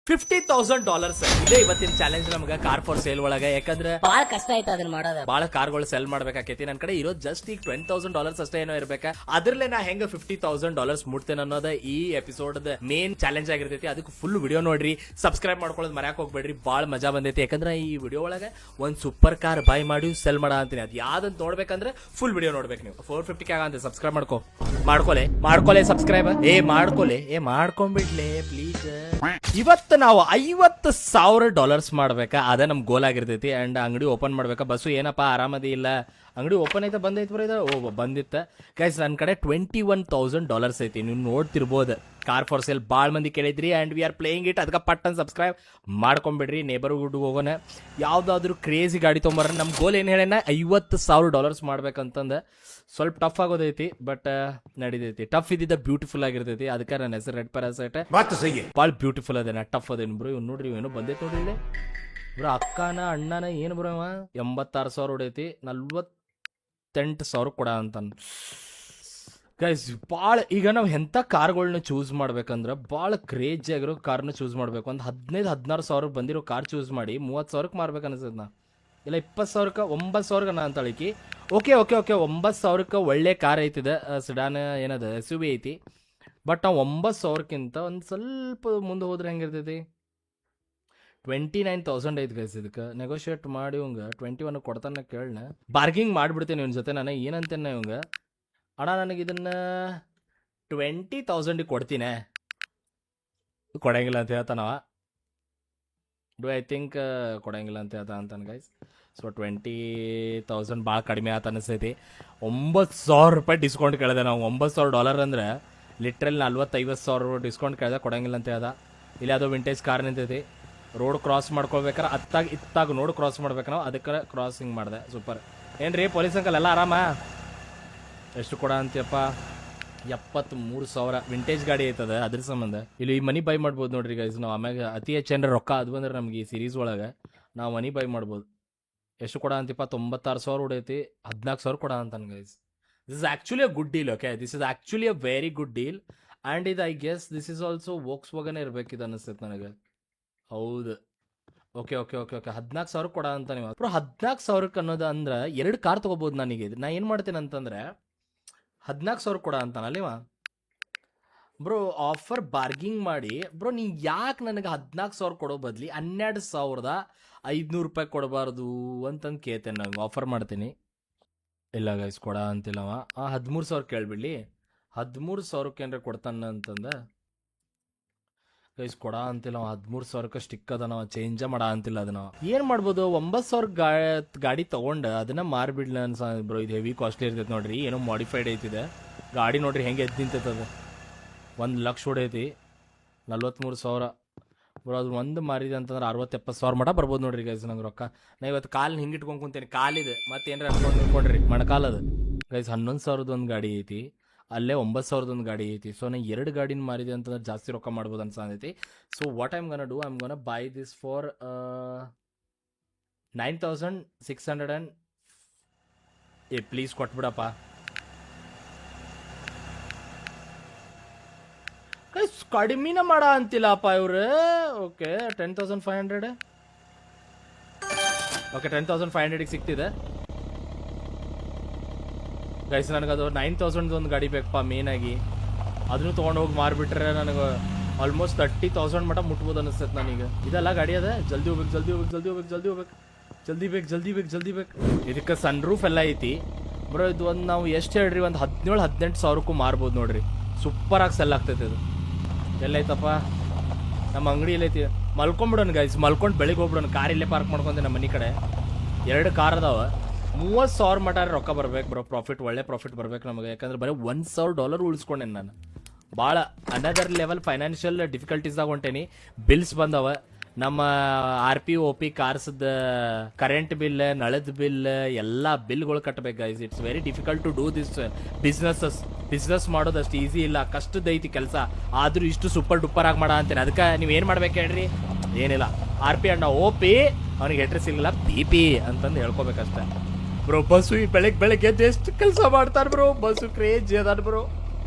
$50,000 ಇದೇ ಇವತ್ತಿನ ಚಾಲೆಂಜ್ ನಮ್ಗೆ ಕಾರ್ ಫಾರ್ ಸೇಲ್ ಒಳಗೆ. ಯಾಕಂದ್ರೆ ಬಹಳ ಕಷ್ಟ ಆಯ್ತು ಅದನ್ನ ಮಾಡೋದು. ಬಹಳ ಕಾರ್ಗಳು ಸೆಲ್ ಮಾಡ್ಬೇಕಾಕೈತಿ. ನನ್ ಕಡೆ ಇರೋದು ಜಸ್ಟ್ ಈಗ $20,000 ಅಷ್ಟೇ ಏನೋ ಇರ್ಬೇಕಾ. ಅದ್ರಲ್ಲೇ ನಾ ಹೆಂಗ $50,000 ಮುಟ್ತೇನೆ ಅನ್ನೋದ ಈ ಎಪಿಸೋಡ್ ಮೇನ್ ಚಾಲೆಂಜ್ ಆಗಿರ್ತೈತಿ. ಅದಕ್ಕೆ ಫುಲ್ ವಿಡಿಯೋ ನೋಡ್ರಿ, ಸಬ್ಸ್ಕ್ರೈಬ್ ಮಾಡ್ಕೊಳ್ಳೋದು ಮರ್ಯಾಕ್ ಹೋಗ್ಬೇಡ್ರಿ. ಬಹಳ ಮಜಾ ಬಂದೈತಿ. ಯಾಕಂದ್ರೆ ಈ ವಿಡಿಯೋ ಒಳಗೆ ಒಂದ್ ಸೂಪರ್ ಕಾರ್ ಬೈ ಮಾಡಿ ಸೆಲ್ ಮಾಡ ಅಂತೀನಿ. ಅದ್ ಯಾವ್ದಂತ ನೋಡ್ಬೇಕಂದ್ರೆ ಫುಲ್ ವಿಡಿಯೋ ನೋಡ್ಬೇಕು ನೀವು. 450 ಆಗಂತ ಸಬ್ಸ್ಕ್ರೈಬ್ ಮಾಡ್ಕೊಲೆ ಸಬ್ಸ್ಕ್ರೈಬ್ ಮಾಡ್ಕೊಂಡ್ಬಿಡ್ಲೆ ಪ್ಲೀಸ್. ಇವತ್ತು ನಾವು $50,000 ಮಾಡ್ಬೇಕಾ, ಅದೇ ನಮ್ ಗೋಲ್ ಆಗಿರ್ತೈತಿ. ಅಂಡ್ ಅಂಗಡಿ ಓಪನ್ ಮಾಡ್ಬೇಕಾ. ಬಸ್ಸು ಏನಪ್ಪಾ ಆರಾಮದಿ ಇಲ್ಲ, ಅಂಗಡಿ ಓಪನ್ ಐತೆ ಬಂದೈತೆ ಬರೀ ಬಂದಿತ್ತ ಗೈಸ್. ನನ್ನ ಕಡೆ $21,000 ಐತಿ. ನೀವು ನೋಡ್ತಿರ್ಬೋದು ಕಾರ್ ಫಾರ್ ಸೇಲ್ ಭಾಳ ಮಂದಿ ಕೇಳಿದ್ರಿ. And we are playing it. ಅದಕ್ಕೆ ಪಟ್ಟನ್ ಸಬ್ಸ್ಕ್ರೈಬ್ ಮಾಡ್ಕೊಂಬಿಡ್ರಿ. ನೇಬರ್ಹುಡ್ ಹೋಗೋಣ, ಯಾವ್ದಾದ್ರು ಕ್ರೇಜಿ ಗಾಡಿ ತೊಗೊಂಬರ. ನಮ್ ಗೋಲ್ ಏನ್ ಹೇಳೇನ $50,000 ಮಾಡ್ಬೇಕಂತಂದ. ಸ್ವಲ್ಪ ಟಫ್ ಆಗೋದೈತಿ, ಬಟ್ ನಡಿದೈತಿ. ಟಫ್ ಇದ್ದಿದ್ದ ಬ್ಯೂಟಿಫುಲ್ ಆಗಿರ್ತೈತಿ. ಅದಕ್ಕೆ ನನ್ನ ಹೆಸರು ರೆಡ್ ಪ್ಯಾರಾಸೈಟ್. ಭಾಳ ಬ್ಯೂಟಿಫುಲ್ ಅದೇನ, ಟಫ್ ಅದೇನು ಬ್ರೋ. ಇವ್ ನೋಡ್ರಿ ಏನೋ ಬಂದೈತಿ ನೋಡ್ರಿ ಇಲ್ಲಿ ಬ್ರೋ. ಅಕ್ಕನ ಅಣ್ಣನ ಏನು ಬ್ರೋ ಅವ 86,000 ಹೊಡೈತಿ. 48,000 ಕೊಡ ಅಂತ ಗೈಸ್. ಭಾಳ ಈಗ ನಾವು ಎಂಥ ಕಾರ್ಗಳನ್ನ ಚೂಸ್ ಮಾಡ್ಬೇಕಂದ್ರೆ ಭಾಳ ಕ್ರೇಜಿ ಆಗಿರೋ ಕಾರ್ನ ಚೂಸ್ ಮಾಡ್ಬೇಕು. ಒಂದು 15,000-16,000 ಬಂದಿರೋ ಕಾರ್ ಚೂಸ್ ಮಾಡಿ 30,000 ಮಾರ್ಬೇಕು ಅನ್ಸದ್ ನಾ. ಇಲ್ಲ 20,000 9,000 ನಾ ಅಂತ ಹೇಳಿಕಿ. ಓಕೆ 9,000 ಒಳ್ಳೆ ಕಾರ್ ಐತಿದೆ. ಸಿಡಾನ್ ಏನದ SUV ಐತಿ. ಬಟ್ ನಾವು 9,000ಕ್ಕಿಂತ ಒಂದು ಸ್ವಲ್ಪ ಮುಂದೆ ಹೋದ್ರೆ ಹೆಂಗಿರ್ತೈತಿ. 29,000 ಐತಿ ಗೈಸ್. ಇದಕ್ಕೆ ನೆಗೋಷಿಯೇಟ್ ಮಾಡಿ ಇವಂಗ 21 ಕೊಡ್ತಾನೆ ಕೇಳಣ. ಬಾರ್ಗಿಂಗ್ ಮಾಡ್ಬಿಡ್ತೇನೆ ಇವನ್ ಜೊತೆ. ನಾನು ಏನಂತೇನೆ ಇವಂಗ, ಅಣ್ಣ ನನಗೆ ಇದನ್ನ 20,000 ಕೊಡ್ತೀನಿ, ಕೊಡಂಗಿಲ್ಲ ಅಂತ ಹೇಳ್ತಾನವ. ಐ ಥಿಂಕ್ ಕೊಡಂಗಿಲ್ಲ ಅಂತ ಹೇಳ್ತಾ ಅಂತಾನೆ ಗೈಸ್. ಸೊ 20,000 ಭಾಳ ಕಡಿಮೆ ಆತ ಅನಿಸ್ತೈತಿ. $9,000 ಡಿಸ್ಕೌಂಟ್ ಕೇಳಿದೆ ನಾವು. $9,000 ಅಂದ್ರೆ ಲಿಟ್ರಲ್ 40,000-50,000 ಡಿಸ್ಕೌಂಟ್ ಕೇಳಿದೆ. ಕೊಡಂಗಿಲ್ಲ ಅಂತ ಹೇಳ್ದ. ಇಲ್ಲಿ ಅದು ವಿಂಟೇಜ್ ಕಾರ್ ನಿಂತೈತಿ. ರೋಡ್ ಕ್ರಾಸ್ ಮಾಡ್ಕೊಳ್ಬೇಕಾರೆ ಇತ್ತಾಗ ನೋಡಿ ಕ್ರಾಸ್ ಮಾಡ್ಬೇಕು ನಾವು. ಅದಕ್ಕೆ ಕ್ರಾಸಿಂಗ್ ಮಾಡಿದೆ. ಸೂಪರ್. ಏನ್ರಿ ಪೊಲೀಸ್ ಅಂಕಲ್ ಎಲ್ಲ ಆರಾಮ? ಎಷ್ಟು ಕೊಡ ಅಂತೀಯಪ್ಪ? 73,000 ವಿಂಟೇಜ್ ಗಾಡಿ ಐತದ, ಅದ್ರ ಸಂಬಂಧ ಇಲ್ಲಿ ಈ ಮನಿ ಬೈ ಮಾಡ್ಬೋದು ನೋಡ್ರಿ ಗೈಸ್. ನಾವು ಆಮ್ಯಾಗ ಅತಿ ಹೆಚ್ಚೇನ್ರ ರೊಕ್ಕ ಅದು ಬಂದ್ರೆ ನಮ್ಗೆ ಈ ಸೀರೀಸ್ ಒಳಗೆ ನಾವು ಮನಿ ಬೈ ಮಾಡ್ಬೋದು. ಎಷ್ಟು ಕೊಡ ಅಂತಿಪ್ಪ? 96,000 ಹೊಡೈತಿ. 14,000 ಕೊಡ ಅಂತಾನೆ guys. This is actually a good deal. Okay, this is actually a very good deal. And ಇದು I guess this is also Volkswagen ಇರ್ಬೇಕಿದೆ ಅನಿಸ್ತೈತೆ ನನಗೆ. ಹೌದು. ಓಕೆ 14,000 ಕೊಡ ಅಂತ ನೀವು ಬ್ರೋ. 14,000 ಅನ್ನೋದು ಅಂದ್ರೆ 2 ಕಾರ್ ತೊಗೋಬೋದು ನನಗೆ. ನಾ ಏನು ಮಾಡ್ತೇನೆ ಅಂತಂದ್ರೆ 14,000 ಕೊಡ ಅಂತಾನಲ್ಲಿವ ಬ್ರೋ. ಆಫರ್ ಬಾರ್ಗಿಂಗ್ ಮಾಡಿ ಬ್ರೋ. ನೀ ಯಾಕೆ ನನಗೆ 14,000 ಕೊಡೋ ಬದ್ಲಿ 12,500 ಕೊಡಬಾರ್ದು ಅಂತಂದು ಕೇಳ್ತೇನೆ. ನಂಗೆ ಆಫರ್ ಮಾಡ್ತೀನಿ. ಇಲ್ಲ ಗೈಸ್ ಕೊಡ ಅಂತಿಲ್ಲವ. 13,000 ಕೇಳ್ಬಿಡ್ಲಿ. 13,000 ಏನಾರ ಕೊಡ್ತಾನ ಅಂತಂದ ಗೈಸ್. ಕೊಡ ಅಂತಿಲ್ಲ 13,000 ಸ್ಟಿಕ್ ಅದ. ನಾವು ಚೇಂಜ ಮಾಡ ಅಂತಿಲ್ಲ. ಅದನ್ನ ಏನ್ ಮಾಡ್ಬೋದು? 9,000 ಗಾಡಿ ತಗೊಂಡು ಅದನ್ನ ಮಾರ್ಬಿಡ್ಲ ಅನ್ಸ ಬ್ರೋ. ಇದು ಹೆವಿ ಕಾಸ್ಟ್ಲಿ ಇರ್ತೈತೆ ನೋಡ್ರಿ. ಏನೋ ಮಾಡಿಫೈಡ್ ಐತಿದೆ ಗಾಡಿ. ನೋಡ್ರಿ ಹೆಂಗೆ ಎದ್ದು ನಿಂತೈತದ. 1,00,000 ಹೊಡೈತಿ. 43,000 ಬ್ರೋ. ಅದು ಒಂದು ಮಾರಿದೆ ಅಂತಂದ್ರೆ 60,000-70,000 ಮಟ ಬರ್ಬೋದು ನೋಡ್ರಿ ಗೈಸ್. ನಂಗೆ ರೊಕ್ಕ ನಾ ಇವತ್ತು ಕಾಲು ಹಿಂಗೆ ಇಟ್ಕೊಂಡು ಕುಂತೇನೆ. ಕಾಲಿದೆ ಮತ್ತೆ ಏನಾರ ಅನ್ಕೊಂಡು ನಿಂತ್ಕೊಂಡ್ರಿ ಮಣಕಾಲದ ಗೈಸ್. 11,000 ಒಂದು ಗಾಡಿ ಐತಿ. ಅಲ್ಲೇ 9,000 ಒಂದು ಗಾಡಿ ಐತಿ. ಸೊ ನಾ 2 ಗಾಡಿನ ಮಾರಿದೆ ಅಂತಂದ್ರೆ ಜಾಸ್ತಿ ರೊಕ್ಕ ಮಾಡ್ಬೋದು ಅನ್ಸೈತಿ. So what I'm gonna do, I'm gonna buy this for 9,600. Please ಕೊಟ್ಬಿಡಪ್ಪ ಗೈಸ್. ಕಡಿಮೆನ ಮಾಡ ಅಂತಿಲ್ಲಪ್ಪ ಇವ್ರು. ಓಕೆ 10,500. ಓಕೆ 10,500 ಸಿಗ್ತಿದೆ ಗೈಸ್. ನನಗದು 9,000 ಒಂದು ಗಾಡಿ ಬೇಕಪ್ಪ ಮೇನ್ ಆಗಿ. ಅದನ್ನು ತೊಗೊಂಡು ಹೋಗಿ ಮಾರ್ಬಿಟ್ರೆ ನನಗೆ ಆಲ್ಮೋಸ್ಟ್ 30,000 ಮಟ ಮುಟ್ಬೋದು ಅನಿಸ್ತೈತೆ ನನಗೆ. ಇದೆಲ್ಲ ಗಾಡಿ ಅದ. ಜಲ್ದಿ ಹೋಗ್ಬೇಕು. ಇದಕ್ಕೆ ಸನ್ ರೂಫ್ ಎಲ್ಲ ಐತಿ ಬ್ರೋ. ಇದು ಒಂದು ನಾವು ಎಷ್ಟು ಹೇಳ್ರಿ ಒಂದು 17,000-18,000 ಮಾರ್ಬೋದು ನೋಡ್ರಿ. ಸೂಪರಾಗಿ ಸೆಲ್ ಆಗ್ತೈತೆ ಇದು. ಎಲ್ಲೈತಪ್ಪ ನಮ್ಮ ಅಂಗಡಿ ಎಲ್ಲೈತಿ. ಮಲ್ಕೊಂಡ್ಬಿಡೋಣ ಗೈಸ್. ಮಲ್ಕೊಂಡು ಬೆಳಿಗ್ಗೆ ಹೋಗ್ಬಿಡೋಣ. ಕಾರ್ ಇಲ್ಲೇ ಪಾರ್ಕ್ ಮಾಡ್ಕೊಂಡೆ ನಮ್ಮ ಮನೆ ಕಡೆ. 2 ಕಾರ್ ಅದಾವ. 30,000 ಮಟ ರೊಕ್ಕ ಬರ್ಬೇಕು ಬ್ರೋ. ಪ್ರಾಫಿಟ್ ಒಳ್ಳೆ ಪ್ರಾಫಿಟ್ ಬರ್ಬೇಕು ನಮಗೆ. ಯಾಕಂದ್ರೆ ಬರೀ $1,000 ಉಳಿಸ್ಕೊಂಡೇನೆ ನಾನು. ಭಾಳ ಅನದರ್ ಲೆವೆಲ್ ಫೈನಾನ್ಷಿಯಲ್ ಡಿಫಿಕಲ್ಟೀಸ್ದಾಗ ಹೊಂಟೇನಿ. ಬಿಲ್ಸ್ ಬಂದವ. ನಮ್ಮ RP OP ಕಾರ್ಸ್ದ ಕರೆಂಟ್ ಬಿಲ್, ನಳದ ಬಿಲ್ ಎಲ್ಲ ಬಿಲ್ಗಳು ಕಟ್ಟಬೇಕು guys. It's very difficult to do this business ಮಾಡೋದು ಅಷ್ಟು ಈಸಿ ಇಲ್ಲ. ಕಷ್ಟದೈತಿ ಕೆಲಸ. ಆದ್ರೂ ಇಷ್ಟು ಸೂಪರ್ ಡೂಪರ್ ಆಗಿ ಮಾಡ ಅಂತೇನೆ. ಅದಕ್ಕೆ ನೀವು ಏನು ಮಾಡ್ಬೇಕು ಹೇಳ್ರಿ? ಏನಿಲ್ಲ, RP ಅಣ್ಣ OP ಅವ್ನಿಗೆ ಹೆಟ್ರಿ ಸಿಗಲ್ಲ PP ಅಂತಂದು ಹೇಳ್ಕೊಬೇಕಷ್ಟೆ ಬ್ರೋ. ಬಸ್ಸು ಈ ಬೆಳಗ್ಗೆ ಎಷ್ಟು ಕೆಲಸ ಮಾಡ್ತಾರೆ ಬ್ರೋ. ಬಸ್ಸು ಕ್ರೇಜಿ ಅದಾನ ಬ್ರೋ.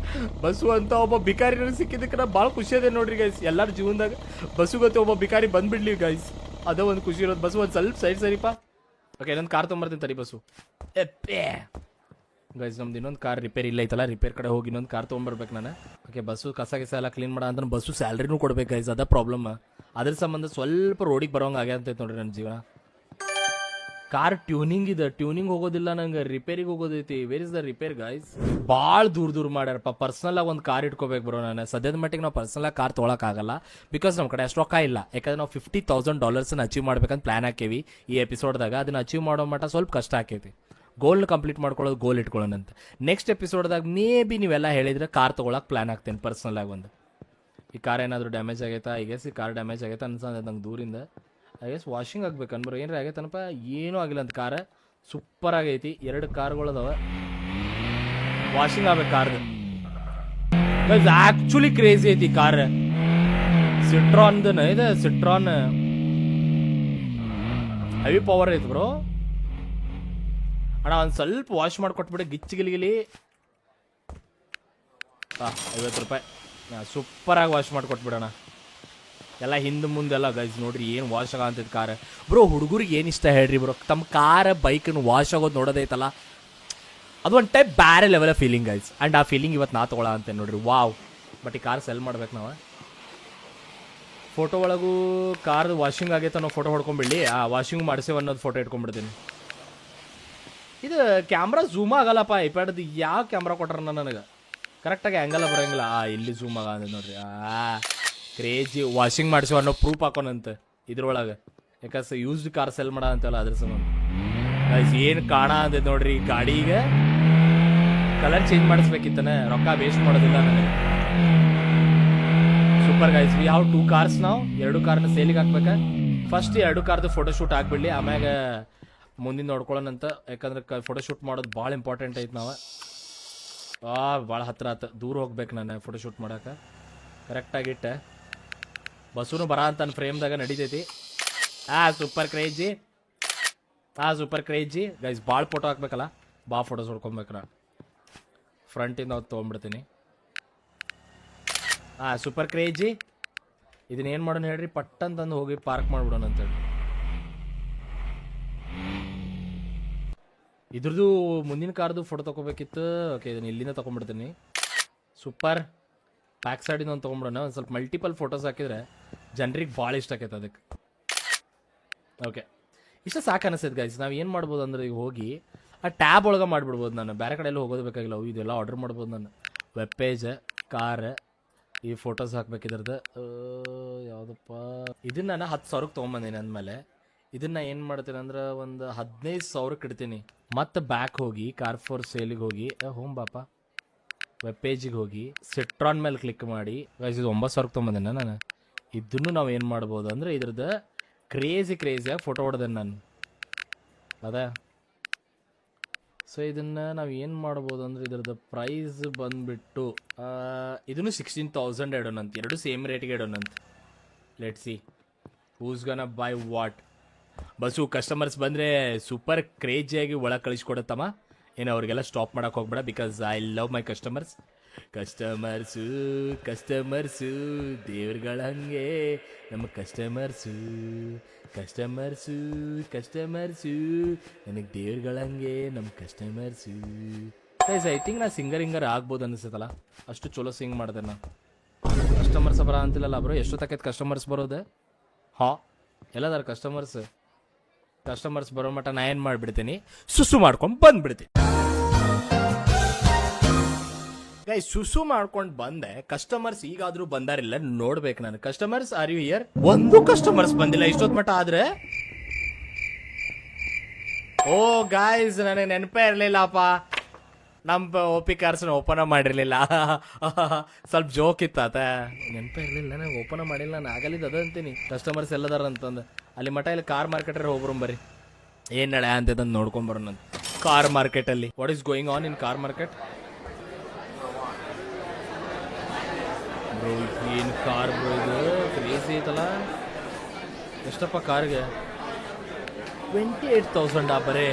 ಬಸ್ಸು ಅಂತ ಒಬ್ಬ ಬಿಕಾರಿ ಸಿಕ್ಕಿದ್ದಕ್ಕೆ ನಾ ಭಾಳ ಖುಷಿ ಅದೇ ನೋಡ್ರಿ ಗೈಸ್. ಎಲ್ಲರ ಜೀವನದಾಗ ಬಸ್ಸು ಗೊತ್ತೆ ಒಬ್ಬ ಬಿಕಾರಿ ಬಂದ್ಬಿಡ್ಲಿ ಗೈಸ್, ಅದೇ ಒಂದು ಖುಷಿ ಇರೋದು. ಬಸ್ಸು ಒಂದು ಸ್ವಲ್ಪ ಸೈಡ್ ಸರಿಪ. ಓಕೆ, ಇನ್ನೊಂದು ಕಾರ್ ತೊಗೊಂಬರ್ತೀನಿ ತಡಿ ಬಸ್ಸು. ಗೈಸ್ ನಮ್ದು ಇನ್ನೊಂದು ಕಾರ್ ರಿಪೇರ್ ಇಲ್ಲ ಐತಲ್ಲ, ರಿಪೇರ್ ಕಡೆ ಹೋಗಿ ಇನ್ನೊಂದು ಕಾರ್ ತೊಗೊಂಬರ್ಬೇಕು ನಾನು. ಓಕೆ, ಬಸ್ಸು ಕಸ ಎಲ್ಲ ಕ್ಲೀನ್ ಮಾಡೋ ಅಂತ ಬಸ್ಸು ಸ್ಯಾಲ್ರಿನೂ ಕೊಡ್ಬೇಕು ಗೈಸ್, ಅದ ಪ್ರಾಬ್ಲಮ್. ಅದ್ರ ಸಂಬಂಧ ಸ್ವಲ್ಪ ರೋಡಿಗೆ ಬರೋಂಗೆ ಆಗ್ಯಂತೈತೆ ನೋಡ್ರಿ ನನ್ನ ಜೀವನ. ಕಾರ್ ಟ್ಯೂನಿಂಗ್ ಇದೆ, ಟ್ಯೂನಿಂಗ್ ಹೋಗೋದಿಲ್ಲ ನಂಗೆ, ರಿಪೇರಿಗೆ ಹೋಗೋದೈತಿ. Where is the repair guys? ಭಾಳ ದೂರ ಮಾಡ್ಯಾರಪ್ಪ. ಪರ್ಸನಲ್ ಆಗಿ ಒಂದು ಕಾರ್ ಇಟ್ಕೋಬೇಕು ಬ್ರೋ. ನಾನು ಸದ್ಯದ ಮಟ್ಟಿಗೆ ನಾವು ಪರ್ಸನಲ್ ಆಗಿ ಕಾರ್ ತೊಗೊಳಕ್ಕಾಗಲ್ಲ, ಬಿಕಾಸ್ ನಮ್ಮ ಕಡೆ ಅಷ್ಟು ರೊಕ್ಕ ಇಲ್ಲ. ಯಾಕಂದ್ರೆ ನಾವು $50,000 ಅಚೀವ್ ಮಾಡ್ಬೇಕಂತ ಪ್ಲಾನ್ ಹಾಕೇವಿ ಈ ಎಪಿಸೋಡ್ದಾಗ. ಅದನ್ನ ಅಚೀವ್ ಮಾಡೋ ಮಟ್ಟ ಸ್ವಲ್ಪ ಕಷ್ಟ ಆಕೈತಿ. ಗೋಲ್ನ ಕಂಪ್ಲೀಟ್ ಮಾಡ್ಕೊಳ್ಳೋದು, ಗೋಲ್ ಇಟ್ಕೊಳ್ಳೋಣ ಅಂತ. ನೆಕ್ಸ್ಟ್ ಎಪಿಸೋಡ್ದಾಗ ಮೇ ಬಿ ನೀವೆಲ್ಲ ಹೇಳಿದ್ರೆ ಕಾರ್ ತೊಗೊಳಕ್ಕೆ ಪ್ಲಾನ್ ಆಗ್ತೇನೆ ಪರ್ಸನಲ್ ಆಗಿ ಒಂದು. ಈ ಕಾರ್ ಏನಾದರೂ ಡ್ಯಾಮೇಜ್ ಆಗೈತಾ? ಐ ಗೆಸ್ ಈ ಕಾರ್ ಡ್ಯಾಮೇಜ್ ಆಗೈತೆ ಅನ್ಸಂದ ನಂಗೆ ದೂರಿಂದ. ಐ ಗೆಸ್ ವಾಷಿಂಗ್ ಆಗ್ಬೇಕು ಅನ್ಬರೋ, ಏನಾರ ಆಗೈತನಪ್ಪ. ಏನೂ ಆಗಿಲ್ಲ ಅಂತ. ಕಾರ್ ಸೂಪರ್ ಆಗೈತಿ. 2 ಕಾರ್ಗಳದಾವ, ವಾಷಿಂಗ್ ಆಗ್ಬೇಕು ಕಾರ್ದು. ಆಕ್ಚುಲಿ ಕ್ರೇಜಿ ಐತಿ ಕಾರ್. ಸಿಟ್ರಾನ್ದನ ಇದೆ, ಸಿಟ್ರಾನ್ ಹೆವಿ ಪವರ್ ಐತಿ ಬ್ರೋ. ಅಣ್ಣ ಒಂದು ಸ್ವಲ್ಪ ವಾಶ್ ಮಾಡಿಕೊಟ್ಬಿಡಿ, ಗಿಚ್ಚಿಗಿಲಿಗಿಲಿ. $50. ಸೂಪರಾಗಿ ವಾಶ್ ಮಾಡಿಕೊಟ್ಬಿಡೋಣ. ಎಲ್ಲ ಹಿಂದೆ ಮುಂದೆಲ್ಲ ಗೈಸ್ ನೋಡ್ರಿ ಏನು ವಾಶ್ ಆಗಂತೈತೆ ಕಾರ್ ಬ್ರೋ. ಹುಡುಗರಿಗೆ ಏನು ಇಷ್ಟ ಹೇಳ್ರಿ ಬ್ರೋ, ತಮ್ಮ ಕಾರ್ ಬೈಕನ್ನು ವಾಶ್ ಆಗೋದು ನೋಡೋದೈತಲ್ಲ, ಅದು ಒಂದು ಟೈಪ್ ಬೇರೆ ಲೆವೆಲ್ ಫೀಲಿಂಗ್ ಗೈಸ್. ಆ್ಯಂಡ್ ಆ ಫೀಲಿಂಗ್ ಇವತ್ತು ನಾ ತೊಗೊಳ ಅಂತೇನೆ ನೋಡ್ರಿ. ವಾವ್. ಬಟ್ ಈ ಕಾರ್ ಸೆಲ್ ಮಾಡ್ಬೇಕು ನಾವು. ಫೋಟೋ ಒಳಗೂ ಕಾರ್ದು ವಾಷಿಂಗ್ ಆಗೈತೆ ಅನ್ನೋ ಫೋಟೋ ಹೊಡ್ಕೊಂಬಿಡ್ಲಿ. ಆ ವಾಷಿಂಗ್ ಮಾಡಿಸೇವೆ ಅನ್ನೋದು ಫೋಟೋ ಇಟ್ಕೊಂಡ್ಬಿಡ್ತೀನಿ. ಇದು ಕ್ಯಾಮ್ರಾ ಝೂಮ್ ಆಗಲ್ಲಪ್ಪ ಐಪ್ಯಾಡ್ದು. ಯಾವ ಕ್ಯಾಮ್ರಾ ಕೊಟ್ರ ನನಗೆ ಕರೆಕ್ಟಾಗಿ ಆ್ಯಂಗಲ್ ಬರೋಂಗಿಲ್ಲ. ಇಲ್ಲಿ ಝೂಮ್ ಆಗ ನೋಡ್ರಿ. ಕ್ರೇಜಿ. ವಾಷಿಂಗ್ ಮಾಡಿಸೋ ಅನ್ನೋ ಪ್ರೂಫ್ ಹಾಕೋಣಂತ ಇದ್ರೊಳಗೆ. ಯಾಕಂದ್ರೆ ಯೂಸ್ಡ್ ಕಾರ್ ಸೆಲ್ ಮಾಡ ಅಂತಲ್ಲ ಅದ್ರ ಸಂಬಂಧ ಗೈಸ್. ಏನು ಕಾಣ ಅಂತ ನೋಡ್ರಿ ಗಾಡಿಗೆ. ಕಲರ್ ಚೇಂಜ್ ಮಾಡಿಸ್ಬೇಕಿತ್ತಾನೆ, ರೊಕ್ಕ ವೇಸ್ಟ್ ಮಾಡೋದಿಲ್ಲ ನನಗೆ. Super guys. We have 2 cars. ನಾವು 2 ಕಾರ್ನ ಸೇಲಿಗೆ ಹಾಕ್ಬೇಕಾ. ಫಸ್ಟ್ 2 ಕಾರ್ದು ಫೋಟೋಶೂಟ್ ಹಾಕ್ಬಿಡ್ಲಿ, ಆಮ್ಯಾಗ ಮುಂದಿನ ನೋಡ್ಕೊಳ್ಳೋಣಂತ. ಯಾಕಂದ್ರೆ ಫೋಟೋಶೂಟ್ ಮಾಡೋದು ಭಾಳ ಇಂಪಾರ್ಟೆಂಟ್ ಐತೆ. ನಾವು ಭಾಳ ಹತ್ರ ಆತ, ದೂರ ಹೋಗ್ಬೇಕು ನಾನು ಫೋಟೋಶೂಟ್ ಮಾಡೋಕೆ. ಕರೆಕ್ಟಾಗಿಟ್ಟೆ ಬಸ್ಸೂ ಬರ ಅಂತ ನನ್ನ ಫ್ರೇಮ್ದಾಗ ನಡೀತೈತಿ. Super crazy. Super crazy guys. ಭಾಳ ಫೋಟೋ ಹಾಕ್ಬೇಕಲ್ಲ, ಫೋಟೋಸ್ ಹೊಡ್ಕೊಬೇಕು ನಾನು. ಫ್ರಂಟಿಂದ ಅವ್ರು ತೊಗೊಂಡ್ಬಿಡ್ತೀನಿ. Super crazy. ಇದನ್ನೇನು ಮಾಡೋಣ ಹೇಳ್ರಿ, ಪಟ್ಟಂತಂದು ಹೋಗಿ ಪಾರ್ಕ್ ಮಾಡಿಬಿಡೋಣ ಅಂತೇಳಿ. ಇದ್ರದ್ದು ಮುಂದಿನ ಕಾರ್ದು ಫೋಟೋ ತೊಗೋಬೇಕಿತ್ತು. ಓಕೆ, ಇದನ್ನು ಇಲ್ಲಿಂದ ತೊಗೊಂಡ್ಬಿಡ್ತೀನಿ. ಸೂಪರ್. ಬ್ಯಾಕ್ ಸೈಡಿಂದ ಒಂದು ತೊಗೊಂಡ್ಬಿಡೋಣ. ಒಂದು ಸ್ವಲ್ಪ ಮಲ್ಟಿಪಲ್ ಫೋಟೋಸ್ ಹಾಕಿದ್ರೆ ಜನರಿಗೆ ಭಾಳ ಇಷ್ಟ ಆಕೈತೆ ಅದಕ್ಕೆ. ಓಕೆ, ಇಷ್ಟ ಸಾಕು ಅನಿಸ್ತೈತೆ ಗೈಸ್. ನಾವು ಏನು ಮಾಡ್ಬೋದು ಅಂದ್ರೆ ಈಗ ಹೋಗಿ ಆ ಟ್ಯಾಬ್ ಒಳಗೆ ಮಾಡಿಬಿಡ್ಬೋದು. ನಾನು ಬೇರೆ ಕಡೆ ಎಲ್ಲ ಹೋಗೋದು ಬೇಕಾಗಿಲ್ಲ. ಇದೆಲ್ಲ ಆರ್ಡರ್ ಮಾಡ್ಬೋದು ನಾನು. ವೆಬ್ ಪೇಜ್, ಕಾರ್, ಈ ಫೋಟೋಸ್ ಹಾಕ್ಬೇಕಿದ್ರದ್ದು. ಯಾವುದಪ್ಪ ಇದನ್ನು ನಾನು 10,000ಕ್ಕೆ ತೊಗೊಂಬಂದೀನಿ. ಅಂದಮೇಲೆ ಇದನ್ನು ಏನು ಮಾಡ್ತೀನಿ ಅಂದ್ರೆ ಒಂದು 15,000ಕ್ಕೆ ಇಡ್ತೀನಿ. ಮತ್ತು ಬ್ಯಾಕ್ ಹೋಗಿ ಕಾರ್ ಫಾರ್ ಸೇಲಿಗೆ ಹೋಗಿ ಹೋಮ್ ಬಾಪ ವೆಬ್ ಪೇಜಿಗೆ ಹೋಗಿ ಸಿಟ್ರಾನ್ ಮೇಲೆ ಕ್ಲಿಕ್ ಮಾಡಿ ಗೈಸ್ ಇದು 9,000ಕ್ಕೆ ತೊಗೊಂಬಂದೇನೆ ನಾನು. ಇದನ್ನು ನಾವು ಏನು ಮಾಡ್ಬೋದು ಅಂದರೆ ಇದ್ರದ್ದು ಕ್ರೇಜಿಯಾಗಿ ಫೋಟೋ ಹೊಡೆದೇನೆ ನಾನು. ಅದೇ ಸೊ ಇದನ್ನು ನಾವು ಏನು ಮಾಡ್ಬೋದು ಅಂದರೆ ಇದ್ರದ್ದು ಪ್ರೈಸ್ ಬಂದುಬಿಟ್ಟು ಇದನ್ನು 16,000 ಇಡೋಣಂತ. 2 ಸೇಮ್ ರೇಟಿಗೆ ಇಡೋಣಂತ. Let see who's gonna buy what. Basu customers ಬಂದರೆ ಸೂಪರ್ ಕ್ರೇಜಿಯಾಗಿ ಒಳಗೆ ಕಳಿಸ್ಕೊಡತ್ತಮ್ಮ. ಏನು ಅವ್ರಿಗೆಲ್ಲ ಸ್ಟಾಪ್ ಮಾಡೋಕೆ ಹೋಗ್ಬೇಡ, because I love my customers. Customers ದೇವ್ರುಗಳ ಹಂಗೆ ನಮ್ಮ ಕಸ್ಟಮರ್ಸು ನನಗೆ ದೇವ್ರುಗಳ ಹಂಗೆ ನಮ್ಮ ಕಸ್ಟಮರ್ಸು. ಗೈಸ್ ಐ ಥಿಂಕ್ ನಾ ಸಿಂಗರ್ ಆಗ್ಬೋದು ಅನಿಸುತ್ತಲ್ಲ, ಅಷ್ಟು ಚಲೋ ಸಿಂಗ್ ಮಾಡಿದೆ ನಾ. ಕಸ್ಟಮರ್ಸ್ ಬರ ಅಂತಿಲ್ಲಲ್ಲ ಬ್ರೋ, ಎಷ್ಟೊತ್ತಾಕೈತೆ ಕಸ್ಟಮರ್ಸ್ ಬರೋದೆ? ಎಲ್ಲದಾರ ಕಸ್ಟಮರ್ಸ್ ಬರೋ ಮಟ್ಟ ನಾ ಏನು ಮಾಡಿಬಿಡ್ತೀನಿ, ಸುಸು ಮಾಡ್ಕೊಂಡು ಬಂದ್ಬಿಡ್ತೀನಿ. ಗೈಸ್ ಸುಸು ಮಾಡ್ಕೊಂಡು ಬಂದೆ. ಕಸ್ಟಮರ್ಸ್ ಈಗಾದ್ರೂ ಬಂದಾರಿಲ್ಲ ನೋಡ್ಬೇಕು ನಾನು. Customers are you here? ಒಂದು ಕಸ್ಟಮರ್ಸ್ ಬಂದಿಲ್ಲ ಇಷ್ಟೊತ್ತು ಮಟ್ಟ. ಆದ್ರೆ ಓ ಗಾಯ್ಸ್ ನನಗೆ ನೆನಪೇ ಇರಲಿಲ್ಲಪ್ಪ. ನಮ್ಮ OP ಕಾರ್ಸ್ನ ಓಪನ್ ಮಾಡಿರಲಿಲ್ಲ. ಸ್ವಲ್ಪ ಜೋಕ್ ಇತ್ತಾತ. ನೆನಪೇ ಇರಲಿಲ್ಲ ನನಗೆ, ಓಪನ್ ಮಾಡಿಲ್ಲ ನಾನು. ಆಗಲಿದ್ದು ಅದು ಅಂತೀನಿ ಕಸ್ಟಮರ್ಸ್ ಎಲ್ಲದಾರ ಅಂತಂದು. ಅಲ್ಲಿ ಮಠ ಇಲ್ಲಿ ಕಾರ್ ಮಾರ್ಕೆಟ್ ಹೋಗ್ಬರು ಬರ್ರಿ, ಏನು ನಡೆ ಅಂತಂದು ನೋಡ್ಕೊಂಬರೋಣ ಕಾರ್ ಮಾರ್ಕೆಟಲ್ಲಿ. What is going on in car market? Bro ಏನು ಕಾರ್ ಬ್ರೋ, ಇದು ಕ್ರೇಜಿ ಐತಲ್ಲ. ಎಷ್ಟಪ್ಪ ಕಾರ್ಗೆ? 28,000 ಬರೇ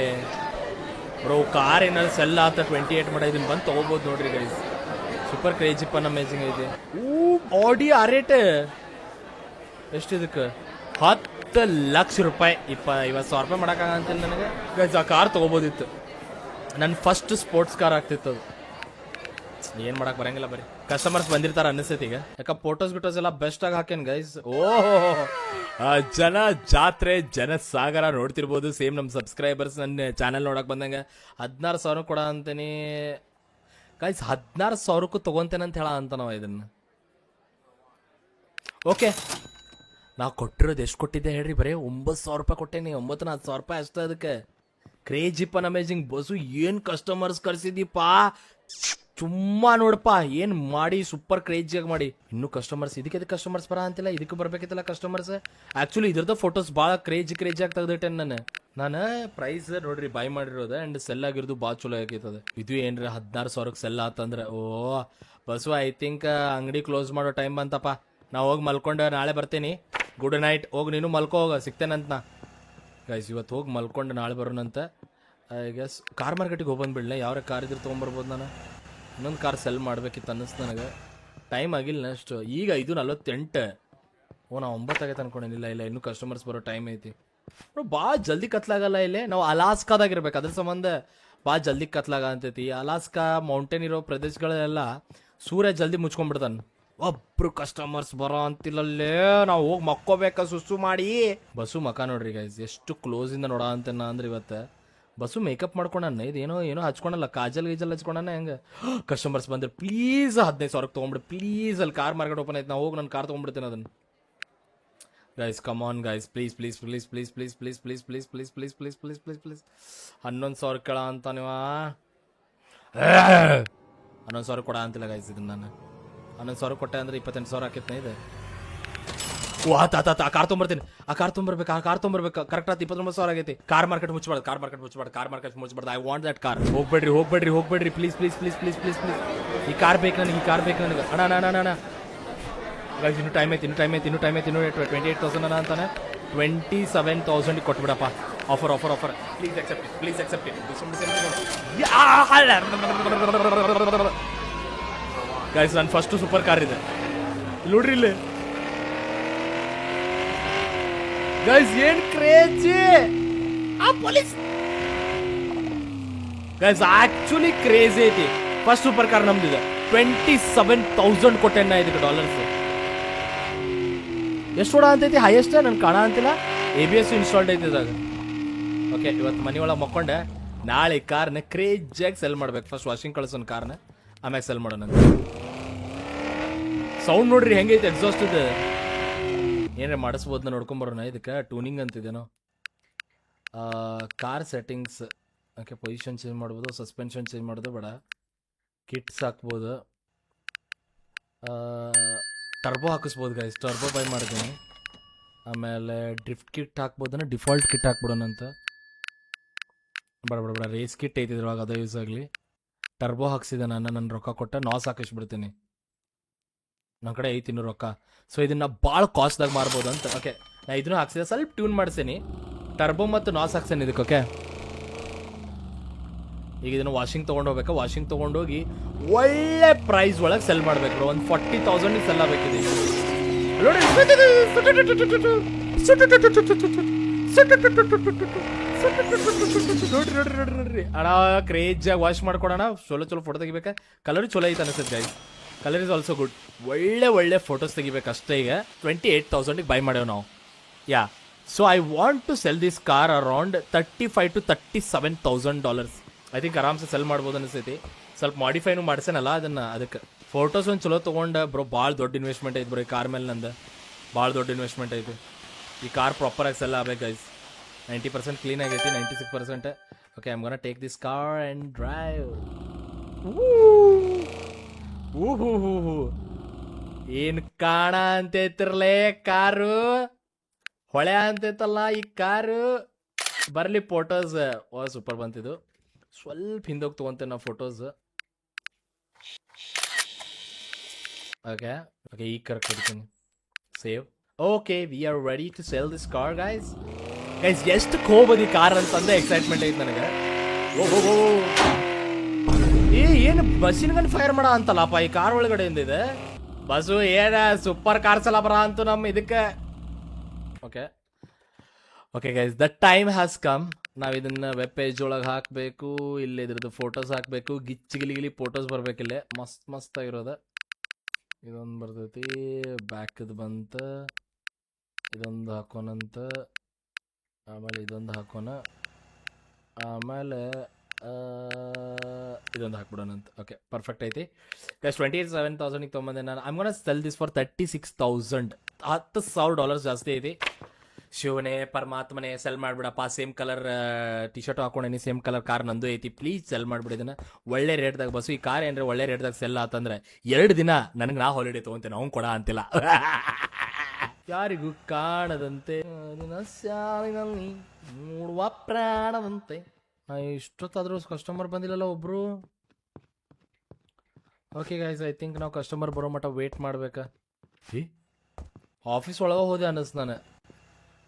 ಬ್ರೋ. ಕಾರ್ ಏನಾದ್ರು ಸೆಲ್ ಆತ 28 ಮಾಡ. ಇದನ್ನು ಬಂದು ತೊಗೋಬೋದು ನೋಡ್ರಿ ಗೈಸ್. ಸೂಪರ್ ಕ್ರೇಜಿ ಪನ್ ಅಮೇಜಿಂಗ್ ಐತಿ. ಆಡಿ ಆರೇಟ್ ಎಷ್ಟು ಇದಕ್ಕೆ 10 ಲಕ್ಷ ರೂಪಾಯಿ. 50,000 ರೂಪಾಯಿ ಮಾಡೋಕ್ಕಾಗಂತಿಲ್ಲ ನನಗೆ ಗೈಸ್. ಆ ಕಾರ್ ತೊಗೋಬೋದಿತ್ತು, ನನ್ನ ಫಸ್ಟ್ ಸ್ಪೋರ್ಟ್ಸ್ ಕಾರ್ ಆಗ್ತಿತ್ತು ಅದು. ಏನ್ ಮಾಡಕ್ ಬರಂಗಿಲ್ಲ, ಬರೀ ಕಸ್ಟಮರ್ಸ್ ಬಂದಿರ್ತಾರ ಅನಿಸ್ತೈತಿ ಈಗ. ಯಾಕ ಫೋಟೋಸ್ ಗಿಟೋಸ್ ಎಲ್ಲ ಬೆಸ್ಟ್ ಆಗಿ ಹಾಕೇನ್ ಗೈಸ್. ಜನ ಜಾತ್ರೆ ಜನ ಸಾಗರ ನೋಡ್ತಿರ್ಬೋದು. ಸೇಮ್ ನಮ್ ಸಬ್ಸ್ಕ್ರೈಬರ್ಸ್ ನನ್ನ ಚಾನೆಲ್ ನೋಡಕ್ ಬಂದಂಗ 16,000 ಕೊಡ ಅಂತೀನಿ ಗೈಸ್. 16,000ಕ್ಕೂ ತಗೊಂತೇನೆ ಅಂತ ಹೇಳ ಅಂತ ನಾವು ಇದನ್ನ. ಓಕೆ, ನಾವು ಕೊಟ್ಟಿರೋದು ಎಷ್ಟು ಕೊಟ್ಟಿದ್ದೆ ಹೇಳ್ರಿ? ಬರೀ 9,000 ರೂಪಾಯಿ ಕೊಟ್ಟೇನಿ. 9,000 ರೂಪಾಯಿ ಅಷ್ಟೇ ಅದಕ್ಕೆ. ಕ್ರೇಜಿ ಪನ್ ಅಮೇಜಿಂಗ್ ಬಸ್ಸು ಏನ್ ಕಸ್ಟಮರ್ಸ್ ಕರ್ಸಿದೀಪಾ, ಸುಮ್ಮಾ ನೋಡಪ್ಪ ಏನ್ ಮಾಡಿ ಸೂಪರ್ ಕ್ರೇಜಿಯಾಗಿ ಮಾಡಿ. ಇನ್ನು ಕಸ್ಟಮರ್ಸ್ ಇದಕ್ಕೆ ಕಸ್ಟಮರ್ಸ್ ಬರ ಅಂತಿಲ್ಲ, ಇದಕ್ಕೆ ಬರ್ಬೇಕಿತ್ತಲ್ಲ ಕಸ್ಟಮರ್ಸ್. ಆಕ್ಚುಲಿ ಇದ್ರದ ಫೋಟೋಸ್ ಭಾಳ ಕ್ರೇಜಿಯಾಗಿ ತೆಗೆದಿಟ್ಟೆ ನಾನು ಪ್ರೈಸ್ ನೋಡ್ರಿ ಬೈ ಮಾಡಿರೋದು ಅಂಡ್ ಸೆಲ್ ಆಗಿರೋದು ಭಾಳ ಚಲೋ ಆಗೈತದ. ಇದು ಏನ್ರಿ 16,000ಕ್ಕೆ ಸೆಲ್ ಆತಂದ್ರೆ ಓ ಬಸ್ಸು ಐ ಥಿಂಕ್ ಅಂಗಡಿ ಕ್ಲೋಸ್ ಮಾಡೋ ಟೈಮ್ ಬಂತಪ್ಪ. ನಾ ಹೋಗಿ ಮಲ್ಕೊಂಡು ನಾಳೆ ಬರ್ತೀನಿ. Good night. ಹೋಗಿ ನೀನು ಮಲ್ಕೋ, ಹೋಗ ಸಿಗ್ತೇನಂತ ನಾ ಗೈಸ್. ಇವತ್ತು ಹೋಗಿ ಮಲ್ಕೊಂಡು ನಾಳೆ ಬರೋಣಂತ ಐ ಗೆಸ್. ಕಾರ್ ಮಾರ್ಕೆಟಿಗೆ ಹೋಗಿ ಬಂದ್ಬಿಡ್ಲೆ, ಯಾವ್ರ ಕಾರ್ ಇದ್ರೆ ತೊಗೊಂಬರ್ಬೋದು. ನಾನು ಇನ್ನೊಂದು ಕಾರ್ ಸೆಲ್ ಮಾಡ್ಬೇಕಿತ್ತು ಅನ್ನಿಸ್ತು ನನಗೆ. ಟೈಮ್ ಆಗಿಲ್ಲ ಅಷ್ಟು. ಈಗ 5:48. ಓ ನಾ 9 ಆಗೈತೆ ಅನ್ಕೊಂಡೇನಿಲ್ಲ. ಇಲ್ಲ ಇನ್ನೂ ಕಸ್ಟಮರ್ಸ್ ಬರೋ ಟೈಮ್ ಐತಿ. ಭಾಳ ಜಲ್ದಿ ಕತ್ಲಾಗಲ್ಲ ಇಲ್ಲಿ. ನಾವು ಅಲಾಸ್ಕಾದಾಗಿರ್ಬೇಕು, ಅದ್ರ ಸಂಬಂಧ ಭಾಳ ಜಲ್ದಿ ಕತ್ಲಾಗ ಅಂತೈತಿ. ಅಲಾಸ್ಕಾ ಮೌಂಟೇನ್ ಇರೋ ಪ್ರದೇಶಗಳೆಲ್ಲ ಸೂರ್ಯ ಜಲ್ದಿ ಮುಚ್ಕೊಂಡ್ಬಿಡ್ತಾನೆ. ಒಬ್ರು ಕಸ್ಟಮರ್ಸ್ ಬರೋ ಅಂತಿಲ್ಲಲ್ಲೇ. ನಾವು ಹೋಗಿ ಮಕ್ಕೋಬೇಕ ಸುಸ್ಸು ಮಾಡಿ. ಬಸ್ಸು ಮಕ ನೋಡ್ರಿ ಗೈಸ್ ಎಷ್ಟು ಕ್ಲೋಸ್ ಇಂದ ನೋಡ ಅಂತೇನ ಅಂದ್ರೆ ಇವತ್ತು ಬಸ್ಸು ಮೇಕಪ್ ಮಾಡ್ಕೊಂಡನ್ನ. ಇದೇನೋ ಹಚ್ಕೊಂಡಲ್ಲ, ಕಾಜಲ್ ಗೀಜಲ್ ಹಚ್ಕೊಂಡನ. ಹೆಂಗೆ ಕಸ್ಟಮರ್ಸ್ ಬಂದ್ರೆ ಪ್ಲೀಸ್ 15,000ಕ್ಕೆ ತೊಗೊಂಬಿಡಿ ಪ್ಲೀಸ್. ಅಲ್ಲಿ ಕಾರ್ ಮಾರ್ಕೆಟ್ ಓಪನ್ ಐತೆ, ನಾವು ಹೋಗಿ ನನ್ನ ಕಾರ್ ತೊಗೊಂಡ್ಬಿಡ್ತೀನಿ ಅದನ್ನು. Guys come on guys, please please please please please please please please please please please please please please 11,000 ಕೇಳ ಅಂತ ನೀವು. 11,000 ಕೊಡ ಅಂತಿಲ್ಲ ಗೈಸ್. ಇದನ್ನ ನಾನು 11,000 ಕೊಟ್ಟೆ ಅಂದ್ರೆ 28,000 ಆಕೈತೆ ಇದೆ. ಓ ಆ ಕಾರ್ ತೊಗೊಂಬರ್ತೀನಿ. ಆ ಕಾರ್ ತೊಗೊಂಬರ್ಬೇಕು ಕರೆಕ್ಟ್ ಆಯ್ತು. 29,000 ಆಗೈತಿ. ಕಾರ್ ಮಾರ್ಕೆಟ್ ಮುಚ್ಚಬಾರ್ದು. I want that car. ಹೋಗ್ಬೇಡ್ರಿ please please please please please please. ಈ ಕಾರ್ ಬೇಕು ನನಗೆ. ಅಣ್ಣ ಗೈಸ್ ಇನ್ನೂ ಟೈಮ್ ಐತಿ. ಇನ್ನೂ 28,000 ಅನ್ನ ಅಂತಾನೆ. 27,000 ಕೊಟ್ಬಿಡಪ್ಪ. Offer please accept it. Guys ನನ್ನ ಫಸ್ಟ್ ಸೂಪರ್ ಕಾರ್ ಇದೆ ನೋಡ್ರಿ ಇಲ್ಲಿ ಗೈಸ್. ಏನ್ crazy police guys. Actually crazy ಐತಿ. ಫಸ್ಟ್ ಸೂಪರ್ ಕಾರ್ ನಮ್ದಿದೆ. 27,000 ಕೊಟ್ಟೆನ್ನ ಇದಕ್ಕೆ ಡಾಲರ್ಸ್. ಎಷ್ಟು ಕೊಡ ಅಂತೈತಿ ಹೈಯೆಸ್ಟ್ ನನ್ ಕಾಣ ಅಂತಿಲ್ಲ. ABS ಇನ್ಸ್ಟಾಲ್ಡ್ ಐತಿ ಇದಾಗ. ಓಕೆ ಇವತ್ತು ಮನೆ ಒಳಗೆ ಮಕ್ಕೊಂಡೆ. ನಾಳೆ ಕಾರ್ನ ಕ್ರೇಜಿಯಾಗಿ ಸೆಲ್ ಮಾಡ್ಬೇಕು. ಫಸ್ಟ್ ವಾಷಿಂಗ್ ಕಳ್ಸೋನ್ ಕಾರ್ನ, ಆಮ್ಯಾಗ ಸೆಲ್ ಮಾಡೋಣ. ಸೌಂಡ್ ನೋಡ್ರಿ ಹೆಂಗೈತೆ ಎಕ್ಸಾಸ್ಟ್ ಇದೆ. ಏನಾರ ಮಾಡಿಸ್ಬೋದನ್ನ ನೋಡ್ಕೊಂಬರೋಣ. ಇದಕ್ಕೆ ಟ್ಯೂನಿಂಗ್ ಅಂತಿದೇನೋ. Car settings. Okay position change ಮಾಡ್ಬೋದು, ಸಸ್ಪೆನ್ಷನ್ ಚೇಂಜ್ ಮಾಡೋದು ಬೇಡ. ಕಿಟ್ಸ್ ಹಾಕ್ಬೋದು, ಟರ್ಬೋ ಹಾಕಿಸ್ಬೋದು ಗೈಸ್. ಟರ್ಬೋ ಬೈ ಮಾಡಿದ್ದೀನಿ. ಆಮೇಲೆ ಡ್ರಿಫ್ಟ್ ಕಿಟ್ ಹಾಕ್ಬೋದನ್ನ, ಡಿಫಾಲ್ಟ್ ಕಿಟ್ ಹಾಕ್ಬಿಡೋಣ ಅಂತ. ಬೇಡ ರೇಸ್ ಕಿಟ್ ಐತಿದ್ರವಾಗ ಅದು ಯೂಸ್ ಆಗಲಿ. ಟರ್ಬೋ ಹಾಕ್ಸಿದೆ ನಾನು, ನನ್ನ ರೊಕ್ಕ ಕೊಟ್ಟ ನಾಸ್ ಹಾಕಿಸ್ಬಿಡ್ತೀನಿ. ನನ್ನ ಕಡೆ ಐತಿ ಇನ್ನೂ ರೊಕ್ಕ. ಸೊ ಇದನ್ನ ಭಾಳ ಕಾಸ್ಟ್ದಾಗ ಮಾರ್ಬೋದು ಅಂತ. ಓಕೆ ನಾ ಇದನ್ನು ಹಾಕ್ಸಿದೆ, ಸ್ವಲ್ಪ ಟ್ಯೂನ್ ಮಾಡಿಸೀನಿ. ಟರ್ಬೋ ಮತ್ತು ನಾಸ್ ಹಾಕ್ಸೇನೆ ಇದಕ್ಕೆ. ಓಕೆ ಈಗ ಇದನ್ನು ವಾಷಿಂಗ್ ತೊಗೊಂಡೋಗ್ಬೇಕಾ. ವಾಷಿಂಗ್ ತೊಗೊಂಡೋಗಿ ಒಳ್ಳೆ ಪ್ರೈಸ್ ಒಳಗೆ ಸೆಲ್ ಮಾಡಬೇಕು. ಒಂದು 40,000 ಸೆಲ್ ಆಗಬೇಕಿದೆ. ನೋಡ್ರಿ ಅಣ್ಣ ಕ್ರೇಜಿಯಾಗಿ ವಾಶ್ ಮಾಡ್ಕೊಡೋಣ. ಚಲೋ ಫೋಟೋ ತೆಗಿಬೇಕಾ. ಕಲರ್ ಚಲೋ ಐತೆ ಅನಿಸುತ್ತೆ guys. Colour is also good. ಒಳ್ಳೆ ಫೋಟೋಸ್ ತೆಗಿಬೇಕು ಅಷ್ಟೇ. ಈಗ 28,000 ಬೈ ಮಾಡೇವು ನಾವು. Yeah so I want to sell this car around $35,000 to $37,000. I think ಆರಾಮ್ಸೆ ಸೆಲ್ ಮಾಡ್ಬೋದು ಅನಿಸ್ತೈತಿ. ಸ್ವಲ್ಪ ಮಾಡಿಫೈನು ಮಾಡ್ಸೇನಲ್ಲ ಅದನ್ನು. ಅದಕ್ಕೆ ಫೋಟೋಸ್ ಒಂದು ಚಲೋ ತೊಗೊಂಡು ಬ್ರೋ. ಭಾಳ ದೊಡ್ಡ ಇನ್ವೆಸ್ಟ್ಮೆಂಟ್ ಐತೆ ಬ್ರೋ ಈ ಕಾರ್ ಮೇಲೆ. ನಂದು ಭಾಳ ದೊಡ್ಡ ಇನ್ವೆಸ್ಟ್ಮೆಂಟ್ ಐತಿ. ಈ ಕಾರ್ ಪ್ರಾಪರಾಗಿ ಸೆಲ್ ಆಗ್ಬೇಕು ಗೈಸ್. 90% ಕ್ಲೀನ್ ಆಗೈತಿ, 96%. Okay I am gonna take this car and drive. ಏನು ಕಾಣ ಅಂತೈತಿರ್ಲೇ ಕಾರು. ಹೊಳೆ ಅಂತೈತಲ್ಲ ಈ ಕಾರು. ಬರಲಿ ಫೋಟೋಸ್. ಓ ಸೂಪರ್ ಬಂತಿದ್ದು. ಸ್ವಲ್ಪ ಹಿಂದೋಗಿ ತೊಗೊಂತೇನೆ ನಾವು ಫೋಟೋಸ್. ಓಕೆ ಈಗ ಕರೆಕ್ಟ್ ಹೊಡಿತೀನಿ. Save. Okay we are ready to sell this car guys. ಎಷ್ಟು ಹೋಗ್ಬೋದು ಈ ಕಾರ್ ಅಂತಂದ್ರೆ ಎಕ್ಸೈಟ್ಮೆಂಟ್ ಐತೆ ನನಗೆ. ಏನು ಬಸ್ಸಿನ ಗಂಡು ಫೈರ್ ಮಾಡ ಅಂತಲ್ಲಪ್ಪ ಈ ಕಾರ್ ಒಳಗಡೆಯಿಂದ ಇದೆ ಬಸ್ಸು ಏನ ಸೂಪರ್ ಕಾರ್ಸ್ ಎಲ್ಲ ಬರ ಅಂತು ನಮ್ಮ ಇದಕ್ಕೆ okay okay guys the time has come ನಾವ್ ಇದನ್ನ ವೆಬ್ ಪೇಜ್ ಒಳಗೆ ಹಾಕ್ಬೇಕು ಇಲ್ಲಿ ಇದ್ರದ್ದು ಫೋಟೋಸ್ ಹಾಕ್ಬೇಕು ಗಿಲಿ ಫೋಟೋಸ್ ಬರ್ಬೇಕಿಲ್ಲೇ ಮಸ್ತ್ ಮಸ್ತ್ ಆಗಿರೋದ ಇದೊಂದು ಬರ್ತೈತಿ ಬ್ಯಾಕ್ದು ಬಂತ ಇದೊಂದು ಹಾಕೋಣಂತ ಆಮೇಲೆ ಇದೊಂದು ಹಾಕೋಣ ಆಮೇಲೆ ಇದೊಂದು ಹಾಕ್ಬಿಡೋಣಂತ ಓಕೆ ಪರ್ಫೆಕ್ಟ್ ಐತಿ ಗೈಸ್ 27,000 ತೊಗೊಂಬಂದೆ ನಾನು I'm gonna sell this for $36,000 $10,000 ಜಾಸ್ತಿ ಐತಿ ಶಿವನೇ ಪರಮಾತ್ಮನೇ ಸೆಲ್ ಮಾಡ್ಬಿಡಪ್ಪ ಸೇಮ್ ಕಲರ್ ಟಿ ಶರ್ಟ್ ಹಾಕೊಂಡೇನಿ ಸೇಮ್ ಕಲರ್ ಕಾರ್ ನಂದು ಐತಿ ಪ್ಲೀಸ್ ಸೆಲ್ ಮಾಡ್ಬಿಡಿದನ ಒಳ್ಳೆ ರೇಟ್ದಾಗ ಬಸ್ಸು ಈ ಕಾರ್ ಏನ್ರೆ ಒಳ್ಳೆ ರೇಟ್ದಾಗ ಸೆಲ್ ಆತಂದ್ರೆ 2 ದಿನ ನನಗೆ ನಾ ಹಾಲಿಡೇ ತೊಗೊಂತೇನೆ ಅವ್ನು ಕೊಡ ಅಂತಿಲ್ಲ ಯಾರಿಗೂ ಕಾಣದಂತೆ ಸಾಲಿನಲ್ಲಿ ನೋಡುವ ಪ್ರಾಣದಂತೆ ಇಷ್ಟೊತ್ತಾದ್ರೂ ಕಸ್ಟಮರ್ ಬಂದಿಲ್ಲಲ್ಲ ಒಬ್ರು ಓಕೆ ಗೈಸ್ ಐ ಥಿಂಕ್ ನಾವು ಕಸ್ಟಮರ್ ಬರೋ ಮಟ್ಟ ವೇಟ್ ಮಾಡ್ಬೇಕಾ ಆಫೀಸ್ ಒಳಗೆ ಹೋದೆ ಅನ್ನಿಸ್ ನಾನು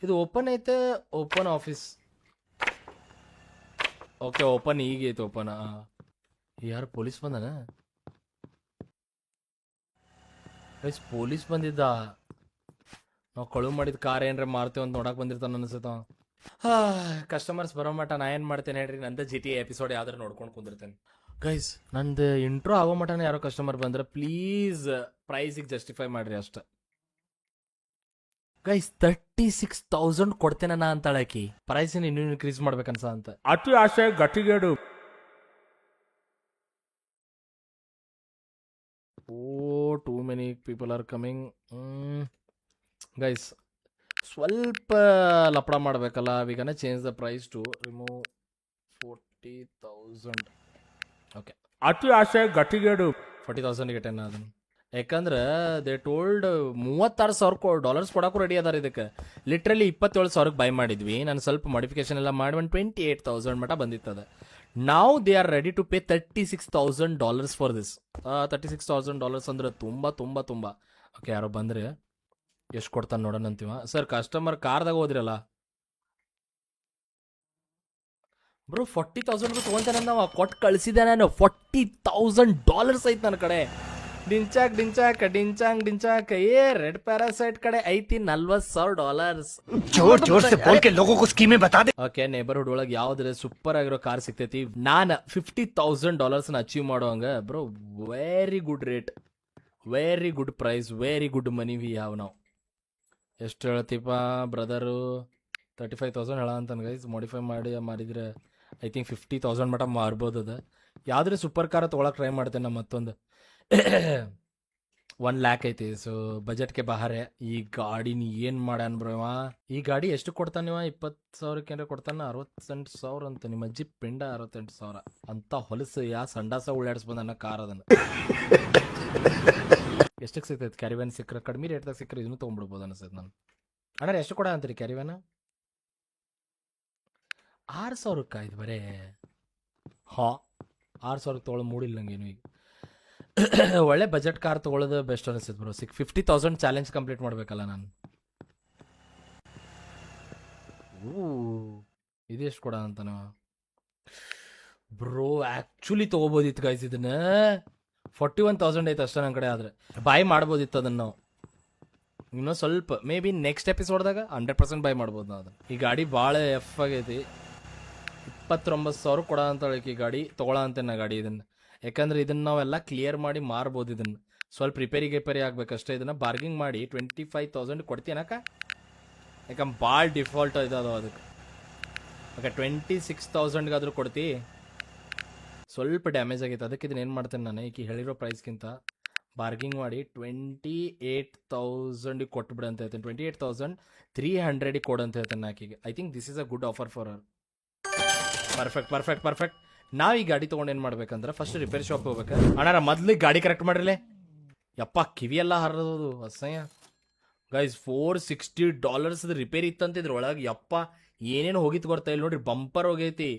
ಇದು ಓಪನ್ ಐತೆ ಓಪನ್ ಆಫೀಸ್ ಓಕೆ ಓಪನ್ ಈಗ ಐತೆ ಓಪನ್ ಯಾರು ಪೊಲೀಸ್ ಬಂದನ ಗೈಸ್ ಪೊಲೀಸ್ ಬಂದಿದ್ದ ನಾವು ಕಳು ಮಾಡಿದ ಕಾರ್ ಏನ್ರ ಮಾರ್ತೇವೆ ಅಂತ ನೋಡಕ್ ಬಂದಿರ್ತಾನ ಅನ್ಸುತ್ತ ಕಸ್ಟಮರ್ಸ್ ಬರೋ ಮಟ್ಟ ನಾ ಏನು ಮಾಡ್ತೇನೆ ಹೇಳ್ರಿ ನಂದು GTA ಎಪಿಸೋಡ್ ಯಾವ್ದಾರು ನೋಡ್ಕೊಂಡು ಕುಂದಿರ್ತೇನೆ ಗೈಸ್ ನಂದು ಇಂಟ್ರೋ ಆಗೋ ಮಟನ ಯಾರೋ ಕಸ್ಟಮರ್ ಬಂದ್ರೆ ಪ್ಲೀಸ್ ಪ್ರೈಸಿಗೆ ಜಸ್ಟಿಫೈ ಮಾಡ್ರಿ ಅಷ್ಟೆ ಗೈಸ್ 36,000 ಕೊಡ್ತೇನೆ ನಾ ಅಂತಾಳಕಿ ಪ್ರೈಸಿನ ಇನ್ನೂ ಇನ್ಕ್ರೀಸ್ ಮಾಡ್ಬೇಕನ್ಸ ಅಂತ ಅತಿ ಆಸೆ ಗಟ್ಟಿಗೇಡು oh too many people are coming guys ಸ್ವಲ್ಪ ಲಪಡ ಮಾಡಬೇಕಲ್ಲ we gonna change the price to remove 40,000 okay ಅತಿ ಆಸೆ ಗಟ್ಟಿಗೇಡು 40,000 ಗೆಟೇನ ಅದನ್ನು ಯಾಕಂದ್ರೆ ದೇ ಟೋಲ್ಡ್ $36,000 ಕೊಡಕ್ಕೂ ರೆಡಿ ಅದಾರ ಇದಕ್ಕೆ ಲಿಟ್ರಲಿ 27,000 ಬೈ ಮಾಡಿದ್ವಿ ನಾನು ಸ್ವಲ್ಪ ಮಾಡಿಫಿಕೇಶನ್ ಎಲ್ಲ ಮಾಡಿ ಒಂದು 28,000 ಮಟ ಬಂದಿತ್ತದ ನಾವು they are ready to pay $36,000 for this $36,000 ಅಂದ್ರೆ ತುಂಬ ತುಂಬ ತುಂಬ ಓಕೆ ಯಾರೋ ಬಂದ್ರೆ ಎಷ್ಟು ಕೊಡ್ತಾನೆ ನೋಡೋಣ ಅಂತೀವ ಸರ್ ಕಸ್ಟಮರ್ ಕಾರ್ದಾಗ ಹೋದ್ರಲ್ಲ ಬ್ರೋ 40,000 ತೊಗೊಂತೇನೆ ನಾವು ಕೊಟ್ಟು ಕಳಿಸಿದೆ ನಾನು $40,000 ಐತೆ ನನ್ನ ಕಡೆ ಡಿಂಚಾಕ್ ಏ ರೆಡ್ ಪ್ಯಾರಾಸೈಟ್ ಕಡೆ ಐತಿ $40,000 ಓಕೆ ನೇಬರ್ಹುಡ್ ಒಳಗೆ ಯಾವ್ದ್ರೆ ಸೂಪರ್ ಆಗಿರೋ ಕಾರ್ ಸಿಗ್ತೈತಿ ನಾನು $50,000 ಅಚೀವ್ ಮಾಡೋಂಗ bro very good rate very good price very good money we have ನಾವು ಎಷ್ಟು ಹೇಳ್ತೀಪ ಬ್ರದರು 35,000 ಹೇಳ ಅಂತಾನೆ ಗೈಸ್ ಮಾಡಿಫೈ ಮಾಡಿದ್ರೆ ಐ ಥಿಂಕ್ 50,000 ಮಟ ಮಾರ್ಬೋದು ಅದ ಯಾವ್ದ್ರೆ ಸೂಪರ್ ಕಾರ್ ತೊಗೊಳಕ್ ಟ್ರೈ ಮಾಡ್ತೇನೆ ನಾ ಮತ್ತೊಂದು 1 lakh ಐತಿ ಸೊ ಬಜೆಟ್ಗೆ ಬಾರೆ ಈ ಗಾಡಿ ನೀ ಏನು ಮಾಡ್ಯಾನ ಬ್ರವ ಈ ಗಾಡಿ ಎಷ್ಟು ಕೊಡ್ತಾನೆ ನೀವು 20,000 ಏನಾರ ಕೊಡ್ತಾನೆ 68,000 ಅಂತ ನಿಮ್ಮ ಅಜ್ಜಿ ಪಿಂಡ 68,000 ಅಂತ ಹೊಲಸು ಸಂಡಾಸ ಉಳ್ಳಾಡಿಸ್ಬಂದ ಕಾರ್ ಅದನ್ನ ಎಷ್ಟಕ್ಕೆ ಸಿಗ್ತೈತೆ ಕ್ಯಾರಿವ್ಯಾನ್ ಸಿಕ್ಕರೆ ಕಡಿಮೆ ರೇಟ್ದಾಗ ಸಿಕ್ಕರೆ ಇದನ್ನು ತೊಗೊಂಡ್ಬಿಡ್ಬೋದು ಅನ್ಸತ್ತೆ ನಾನು ಅಣ್ಣ ಎಷ್ಟು ಕೊಡ ಅಂತೀರಿ ಕ್ಯಾರಿವ್ಯಾನ 6,000 ಇದು ಬರೇ 6,000 ತೊಗೊಳ್ಳೋ ಮೂಡಿಲ್ಲ ನಂಗೇನು ಈಗ ಒಳ್ಳೆ ಬಜೆಟ್ ಕಾರ್ ತೊಗೊಳ್ಳೋದು ಬೆಸ್ಟ್ ಅನಿಸ್ತದೆ ಬ್ರೋ 50,000 ಚಾಲೆಂಜ್ ಕಂಪ್ಲೀಟ್ ಮಾಡ್ಬೇಕಲ್ಲ ನಾನು ಇದೆಷ್ಟು ಕೊಡ ಅಂತ ನಾವು ಬ್ರೋ ಆ್ಯಕ್ಚುಲಿ ತೊಗೋಬೋದಿತ್ತು ಗೈಸ್ ಇದನ್ನ 41,000 ಐತೆ ಅಷ್ಟೇ ನನ್ನ ಕಡೆ ಆದರೆ ಬಾಯ್ ಮಾಡ್ಬೋದಿತ್ತು ಅದನ್ನು ನಾವು ಇನ್ನೂ ಸ್ವಲ್ಪ ಮೇ ಬಿ ನೆಕ್ಸ್ಟ್ ಎಪಿಸೋಡ್ದಾಗ 100% ಬೈ ಮಾಡ್ಬೋದು ನಾವು ಅದನ್ನು ಈ ಗಾಡಿ ಭಾಳ ಎಫ್ ಆಗೈತಿ 29,000 ಕೊಡ ಅಂತ ಹೇಳಕ್ಕೆ ಈ ಗಾಡಿ ತೊಗೊಳ ಅಂತೆ ನಾ ಗಾಡಿ ಇದನ್ನು ಯಾಕಂದ್ರೆ ಇದನ್ನು ನಾವೆಲ್ಲ ಕ್ಲಿಯರ್ ಮಾಡಿ ಮಾರ್ಬೋದು ಇದನ್ನು ಸ್ವಲ್ಪ ರಿಪೇರಿ ಆಗ್ಬೇಕಷ್ಟೇ ಇದನ್ನು ಬಾರ್ಗಿಂಗ್ ಮಾಡಿ 25,000 ಕೊಡ್ತೀನಕ್ಕ ಯಾಕಂದ್ರೆ ಭಾಳ ಡಿಫಾಲ್ಟ್ ಇದಾದವ ಅದಕ್ಕೆ ಓಕೆ 26,000ಗಾದರೂ ಕೊಡ್ತಿ ಸ್ವಲ್ಪ ಡ್ಯಾಮೇಜ್ ಆಗೈತೆ ಅದಕ್ಕೆ ಇದನ್ನ ಏನು ಮಾಡ್ತೇನೆ ನಾನು ಈಗ ಹೇಳಿರೋ ಪ್ರೈಸ್ಗಿಂತ ಬಾರ್ಗಿಂಗ್ ಮಾಡಿ 28,000 ಕೊಟ್ಬಿಡು ಅಂತ ಹೇಳ್ತೇನೆ 28,300 ಕೊಡು ಅಂತ ಹೇಳ್ತೇನೆ ಆಕೆಗೆ I think this is a good offer for our perfect ನಾವು ಈ ಗಾಡಿ ತೊಗೊಂಡು ಏನು ಮಾಡ್ಬೇಕಂದ್ರೆ ಫಸ್ಟ್ ರಿಪೇರ್ ಶಾಪ್ ಹೋಗ್ಬೇಕು ಅಣ್ಣ ಮೊದ್ಲು ಗಾಡಿ ಕರೆಕ್ಟ್ ಮಾಡಿರಲೇ ಯಪ್ಪ ಕಿವಿಯೆಲ್ಲ ಹರಿದೋದು ಅಸಹ್ಯ ಗೈಸ್ $460 ರಿಪೇರಿ ಇತ್ತಂತ ಇದ್ರೊಳಗೆ ಯಪ್ಪ ಏನೇನು ಹೋಗಿತ್ತು ಗೊತ್ತಾ ಇಲ್ಲಿ ನೋಡ್ರಿ ಬಂಪರ್ ಹೋಗೈತಿ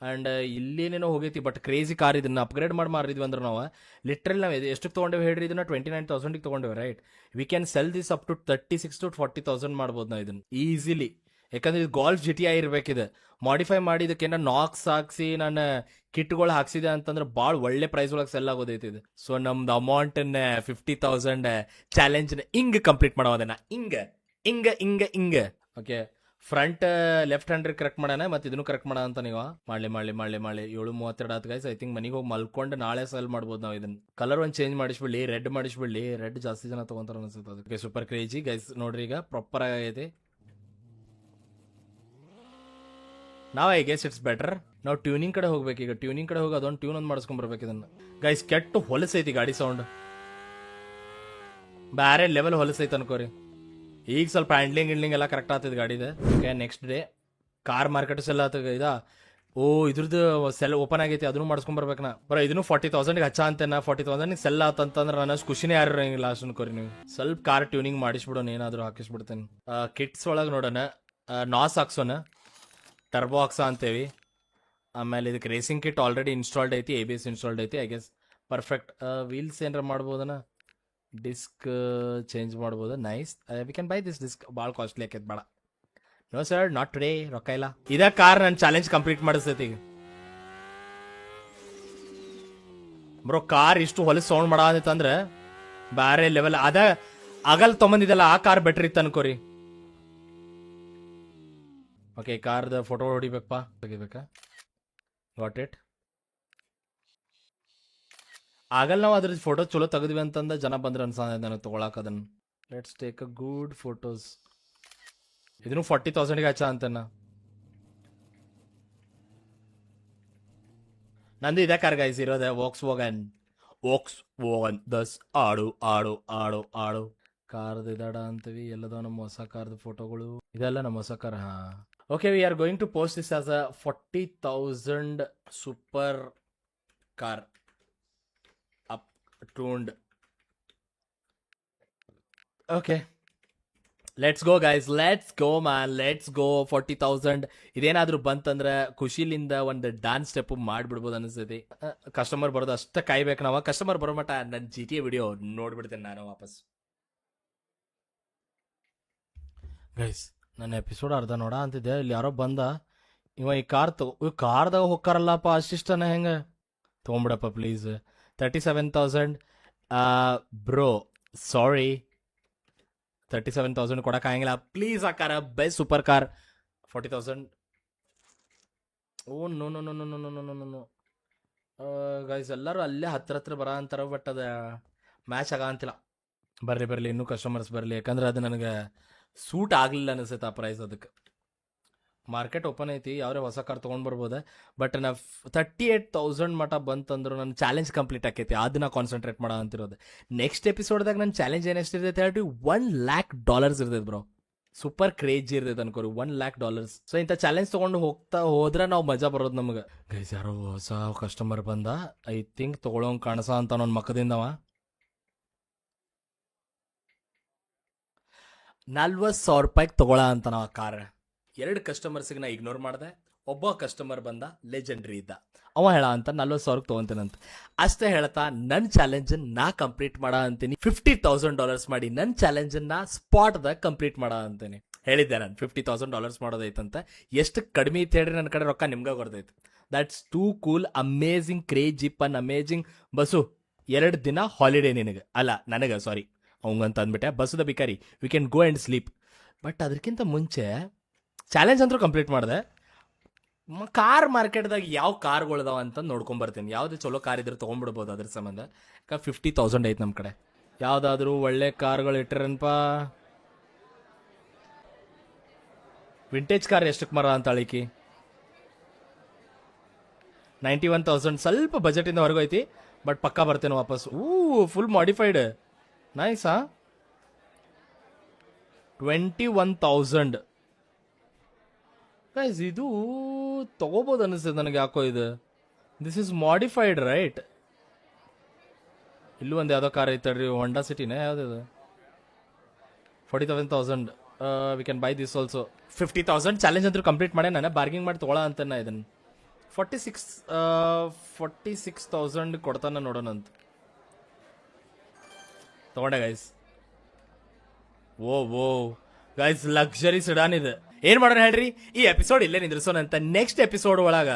ಆ್ಯಂಡ್ ಇಲ್ಲೇನೇನೋ ಹೋಗೈತಿ ಬಟ್ ಕ್ರೇಜಿ ಕಾರ್ ಇದನ್ನು ಅಪ್ಗ್ರೇಡ್ ಮಾಡಿ ಮಾರಿದ್ವಿ ಅಂದ್ರೆ ನಾವು ಲಿಟ್ರಲಿ ನಾವು ಎಷ್ಟಕ್ಕೆ ತೊಗೊಂಡೇವೆ ಹೇಳ್ರಿ ಇದನ್ನು 29,000ಗೆ ತೊಗೊಂಡೇವೆ right we can sell this up to 36,000 to 40,000 ಮಾಡ್ಬೋದು ನಾವು ಇದನ್ನು ಈಸಿಲಿ ಯಾಕಂದ್ರೆ ಇದು ಗಾಲ್ಫ್ ಜಿ ಟಿ ಐ ಇರ್ಬೇಕಿದೆ. ಮಾಡಿಫೈ ಮಾಡಿ ಇದಕ್ಕೇನ ನಾಕ್ಸ್ ಹಾಕ್ಸಿ ನಾನು ಕಿಟ್ಗಳು ಹಾಕ್ಸಿದೆ ಅಂತಂದ್ರೆ ಭಾಳ ಒಳ್ಳೆ ಪ್ರೈಸ್ ಒಳಗೆ ಸೆಲ್ ಆಗೋದೈತಿ ಇದು. ಸೊ ನಮ್ದು ಅಮೌಂಟನ್ನ 50,000 ಚಾಲೆಂಜ್ನ ಹಿಂಗೆ ಕಂಪ್ಲೀಟ್ ಮಾಡೋದನ್ನ ಹಿಂಗೆ okay. Front left hand correct ಮಾಡೋಣ ಮತ್ತೆ ಇದನ್ನು ಕರೆಕ್ಟ್ ಮಾಡೋಣ ಅಂತ ನೀವು ಮಾಡ್ಲಿ 7:32 ಆಯ್ತು ಗೈಸ್. ಐ ಥಿಂಕ್ ಮನೆಗೆ ಹೋಗಿ ಮಲ್ಕೊಂಡು ನಾಳೆ ಸೆಲ್ ಮಾಡ್ಬೋದು ನಾವು ಇದನ್ನ. ಕಲರ್ ಒಂದು ಚೇಂಜ್ ಮಾಡಿಸ್ಬಿಡ್ಲಿ, ರೆಡ್ ಜಾಸ್ತಿ ಜನ ತಗೊಂತಾರ ಅನ್ಸುತ್ತೆ ಅದಕ್ಕೆ. Super crazy guys. ನೋಡ್ರಿ ಈಗ ಪ್ರಾಪರ್ ಆಗೈತಿ. ನಾವ್ ಐ ಗೆಸ್ ಇಟ್ಸ್ ಬೆಟರ್. ನಾವು ಟ್ಯೂನಿಂಗ್ ಕಡೆ ಹೋಗ್ಬೇಕು ಈಗ. ಟ್ಯೂನಿಂಗ್ ಕಡೆ ಹೋಗಿ ಅದೊಂದು ಟ್ಯೂನ್ ಒಂದು ಮಾಡಿಸ್ಕೊಂಡ್ ಬರ್ಬೇಕು ಇದನ್ನ ಗೈಸ್. ಕೆಟ್ಟು ಹೊಲಸೈತಿ ಗಾಡಿ ಸೌಂಡ್, ಬ್ಯಾರೆ ಲೆವೆಲ್ ಹೊಲಸೈತಿ ಅನ್ಕೋರಿ. ಈಗ ಸ್ವಲ್ಪ ಹ್ಯಾಂಡ್ಲಿಂಗ್ ಎಲ್ಲ ಕರೆಕ್ಟ್ ಆಗ್ತದೆ ಗಾಡಿದ. Okay next day car market sell ಆಗ್ತದೆ ಇದಾ. ಓ ಇದ್ರದ್ದು ಸೆಲ್ ಓಪನ್ ಆಗೈತಿ, ಅದನ್ನು ಮಾಡಿಸ್ಕೊಂಡ್ ಬರ್ಬೇಕು ನಾ. ಬರೋ ಇದನ್ನು 40,000 ಹಚ್ಚ ಅಂತೇನ. 40,000 ಸೆಲ್ ಆತಂತಂದ್ರೆ ನನ್ನ ಖುಷಿನೇ ಯಾರು ಇರಂಗಿಲ್ಲ ಲಾಸ್ಟ್ ಅನ್ಕೋರಿ ನೀವು. ಸ್ವಲ್ಪ ಕಾರ್ ಟ್ಯೂನಿಂಗ್ ಮಾಡಿಸ್ಬಿಡೋಣ, ಏನಾದ್ರು ಹಾಕಿಸ್ಬಿಡ್ತೇನೆ. ಕಿಟ್ಸ್ ಒಳಗೆ ನೋಡೋಣ. ನಾಸ್ ಹಾಕ್ಸೋಣ, ಟರ್ಬೋ ಹಾಕ್ಸ ಅಂತೇವಿ. ಆಮೇಲೆ ಇದಕ್ಕೆ ರೇಸಿಂಗ್ ಕಿಟ್ ಆಲ್ರೆಡಿ ಇನ್ಸ್ಟಾಲ್ಡ್ ಐತಿ, ABS ಇನ್ಸ್ಟಾಲ್ಡ್ ಐತಿ ಐ ಗೆಸ್. ಪರ್ಫೆಕ್ಟ್. ವೀಲ್ಸ್ ಏನಾರ ಮಾಡ್ಬೋದನ, ಡಿಸ್ಕ್ ಚೇಂಜ್ ಮಾಡ್ಬೋದು. Nice, we can buy this disc. ಭಾಳ ಕಾಸ್ಟ್ಲಿ ಆಕೈತೆ ಬೇಡ. ನೋ ಸರ್, ನಾಟ್ ಟುಡೇ, ರೊಕ್ಕ ಇಲ್ಲ. ಇದ ಕಾರ್ ನನ್ನ ಚಾಲೆಂಜ್ ಕಂಪ್ಲೀಟ್ ಮಾಡಿಸ್ತೈತಿ ಈಗ ಬ್ರೋ. ಕಾರ್ ಇಷ್ಟು ಹೊಲಸ್ ಸೌಂಡ್ ಮಾಡಂದ್ರೆ ಬ್ಯಾರೆ ಲೆವೆಲ್ ಅದ. ಆಗಲ್ ತೊಗೊಂಬಂದಿದ್ದಲ್ಲ ಆ ಕಾರ್ ಬೆಟರ್ ಇತ್ತು ಅನ್ಕೋರಿ. ಓಕೆ ಕಾರ್ದ ಫೋಟೋ ಹೊಡಿಬೇಕಪ್ಪ, ತೆಗಿಬೇಕಾ? ವಾಟ್ ಇಟ್ ಆಗಲ್ಲ. ನಾವು ಅದ್ರ ಫೋಟೋ ಚಲೋ ತೆಗೆದ್ವಿ ಅಂತಂದ ಜನ ಬಂದ್ರೆ ಅನ್ಸ ನನಗೆ ತೊಗೊಳಕ್ ಅದನ್ನ. Let's take a good photos. ಇದನ್ನು 40,000 ಹಚ್ಚ ಅಂತನ. ನಂದು ಇದೇ ಕಾರ್ ಗೈಸ್ ಇರೋದೆ, ವೋಕ್ಸ್ ವ್ಯಾಗನ್ ದಸ್. ಆಡು ಕಾರ್ದು ಇದಾಡ ಅಂತೀವಿ. ಎಲ್ಲದೋ ನಮ್ಮ ಹೊಸ ಕಾರ್ದು ಫೋಟೋಗಳು, ಇದೆಲ್ಲ ನಮ್ಮ ಹೊಸ ಕಾರ್. ಹಾ okay, we are going to post this as a 40,000 super car up tuned. Okay let's go guys, let's go man, let's go. 40,000 ಇದೇನಾದ್ರೂ ಬಂತಂದ್ರೆ ಖುಷಿಲಿಂದ ಒಂದು ಡಾನ್ಸ್ ಸ್ಟೆಪ್ ಮಾಡ್ಬಿಡ್ಬೋದು ಅನಿಸ್ತೈತಿ. ಕಸ್ಟಮರ್ ಬರೋದು ಅಷ್ಟೇ ಕಾಯ್ಬೇಕು ನಾವು. ಕಸ್ಟಮರ್ ಬರೋ ಮಟ್ಟ ನನ್ನ GTA ವಿಡಿಯೋ ನೋಡ್ಬಿಡ್ತೇನೆ ನಾನು ವಾಪಸ್. ಗೈಸ್ ನನ್ನ ಎಪಿಸೋಡ್ ಅರ್ಧ ನೋಡ ಅಂತಿದ್ದೆ, ಇಲ್ಲಿ ಯಾರೋ ಬಂದ. ಇವ ಈ ಕಾರ್ದಾಗ ಹೋಗ್ಕಾರಲ್ಲಪ್ಪ, ಅಷ್ಟಿಷ್ಟನ ಹೆಂಗೆ ತೊಗೊಂಬಿಡಪ್ಪ ಪ್ಲೀಸ್. 37,000 ಬ್ರೋ, ಸಾರಿ 37,000 ಕೊಡಕ್ಕಾಗಿಲ್ಲ ಪ್ಲೀಸ್. ಆ ಕಾರ best super car 40,000. Oh no no no no no no no no no guys, ಎಲ್ಲರೂ ಅಲ್ಲೇ ಹತ್ರ ಬರ ಅಂತಾರ. ಬಟ್ ಅದು ಮ್ಯಾಚ್ ಆಗಂತಿಲ್ಲ. ಬರ್ಲಿ ಇನ್ನೂ ಕಸ್ಟಮರ್ಸ್ ಬರಲಿ, ಯಾಕಂದ್ರೆ ಅದು ನನಗೆ ಸೂಟ್ ಆಗಲಿಲ್ಲ ಅನಿಸುತ್ತೆ ಆ ಪ್ರೈಸ್. ಅದಕ್ಕೆ ಮಾರ್ಕೆಟ್ ಓಪನ್ ಐತಿ, ಯಾವ್ರೆ ಹೊಸ ಕಾರ್ ತೊಗೊಂಡು ಬರ್ಬೋದು. ಬಟ್ ನಾ 38,000 ಮಟ ಬಂತಂದ್ರು ನನ್ನ ಚಾಲೆಂಜ್ ಕಂಪ್ಲೀಟ್ ಆಕೈತಿ. ಅದನ್ನ ಕಾನ್ಸಂಟ್ರೇಟ್ ಮಾಡೋ ಅಂತಿರೋದು. ನೆಕ್ಸ್ಟ್ ಎಪಿಸೋಡ್ದಾಗ ನನ್ನ ಚಾಲೆಂಜ್ ಏನೆಷ್ಟಿರ್ತೈತೆ ಹೇಳ್ರಿ, $1,00,000 ಇರ್ತೈತೆ ಬ್ರೋ. ಸೂಪರ್ ಕ್ರೇಜಿ ಇರ್ತೈತೆ ಅನ್ಕೋರಿ, $1,00,000. ಸೊ ಇಂಥ ಚಾಲೆಂಜ್ ತೊಗೊಂಡು ಹೋದ್ರೆ ನಾವು ಮಜಾ ಬರೋದು ನಮ್ಗೆ. ಗೈಸ್ ಯಾರೋ ಹೊಸ ಕಸ್ಟಮರ್ ಬಂದ, ಐ ಥಿಂಕ್ ತೊಗೊಳೋಂಗೆ ಕಾಣಿಸ ಅಂತ ನನ್ನ ಮಕ್ಕದಿಂದವ. 40,000 ರೂಪಾಯಿಗೆ ತೊಗೊಳ ಅಂತ ನಾವು ಆ ಕಾರ್. 2 ಕಸ್ಟಮರ್ಸಿಗೆ ನಾ ಇಗ್ನೋರ್ ಮಾಡಿದೆ. ಒಬ್ಬ ಕಸ್ಟಮರ್ ಬಂದ, ಲೆಜೆಂಡ್ರಿ ಇದ್ದ. ಅವ ಹೇಳ ಅಂತ 40,000 ತೊಗೊಂತೇನಂತ. ಅಷ್ಟೇ ಹೇಳ್ತಾ ನನ್ನ ಚಾಲೆಂಜ್ ನಾ ಕಂಪ್ಲೀಟ್ ಮಾಡ ಅಂತೀನಿ. $50,000 ಮಾಡಿ ನನ್ನ ಚಾಲೆಂಜನ್ನ ಸ್ಪಾಟ್ದಾಗ ಕಂಪ್ಲೀಟ್ ಮಾಡ ಅಂತೀನಿ. ಹೇಳಿದ್ದೆ ನಾನು $50,000 ಮಾಡೋದೈತಂತ. ಎಷ್ಟು ಕಡಿಮೆ ಇತ್ತು ಹೇಳ್ರಿ, ನನ್ನ ಕಡೆ ರೊಕ್ಕ ನಿಮ್ಗೆ ಗೊತ್ತೈತೆ. That's too cool, amazing, crazy fun, amazing. Basu 2 ದಿನ ಹಾಲಿಡೇ ನಿನಗೆ, ಅಲ್ಲ ನನಗೆ, ಸಾರಿ ಅವಂಗಂತ ಅಂದ್ಬಿಟ್ಟೆ. ಬಸ್ಸದ ಬಿಕಾರಿ, we can go and sleep. But ಅದಕ್ಕಿಂತ ಮುಂಚೆ ಚಾಲೆಂಜ್ ಅಂತೂ ಕಂಪ್ಲೀಟ್ ಮಾಡಿದೆ. ಕಾರ್ ಮಾರ್ಕೆಟ್ದಾಗ ಯಾವ ಕಾರ್ಗಳದಾವ ಅಂತ ನೋಡ್ಕೊಂಬರ್ತೀನಿ. ಯಾವ್ದು ಚಲೋ ಕಾರ್ ಇದ್ರೆ ತೊಗೊಂಡ್ಬಿಡ್ಬೋದು ಅದ್ರ ಸಂಬಂಧ. 50,000 ಐತೆ ನಮ್ಮ ಕಡೆ. ಯಾವುದಾದ್ರೂ ಒಳ್ಳೆ ಕಾರ್ಗಳು ಇಟ್ಟಿರನಪ್ಪ. ವಿಂಟೇಜ್ ಕಾರ್ ಎಷ್ಟಕ್ಕೆ ಮರ ಅಂತ ಅಳಿಕಿ 91,000. ಸ್ವಲ್ಪ ಬಜೆಟಿಂದ ಹೊರಗೋಯ್ತಿ, ಬಟ್ ಪಕ್ಕಾ ಬರ್ತೇನೆ ವಾಪಸ್. ಫುಲ್ ಮಾಡಿಫೈಡ್, ನೈಸಾ. 21,000 ಗೈಸ್. ಇದು ತಗೋಬೋದು ಅನಿಸ್ತದೆ ನನಗೆ ಯಾಕೋ. ಇದು ದಿಸ್ ಇಸ್ ಮಾಡಿಫೈಡ್ ರೈಟ್. ಇಲ್ಲೂ ಒಂದು ಯಾವುದೋ ಕಾರ್ ಐತಡ್ರಿ, ಹೊಂಡಾ ಸಿಟಿನೇ ಯಾವುದಿದೆ. 47,000. V can buy this also. 50,000 challenge ಅಂತೂ ಕಂಪ್ಲೀಟ್ ಮಾಡೇ ನಾನು. ಬಾರ್ಗಿಂಗ್ ಮಾಡಿ ತೊಗೊಳ ಅಂತ ಇದನ್ನು. 46,000 ಕೊಡ್ತಾನೆ ನೋಡೋಣಂತ. ತಗೊಂಡೆ ಗೈಸ್. ಓ ಗೈಸ್, ಲಕ್ಸರಿ ಸಿಡಾನ್ ಇದೆ. ಏನ್ ಮಾಡೋಣ ಹೇಳ್ರಿ, ಈ ಎಪಿಸೋಡ್ ಇಲ್ಲೇ ನಿಂದ್ರಿಸೋಣ ಅಂತ. ನೆಕ್ಸ್ಟ್ ಎಪಿಸೋಡ್ ಒಳಗ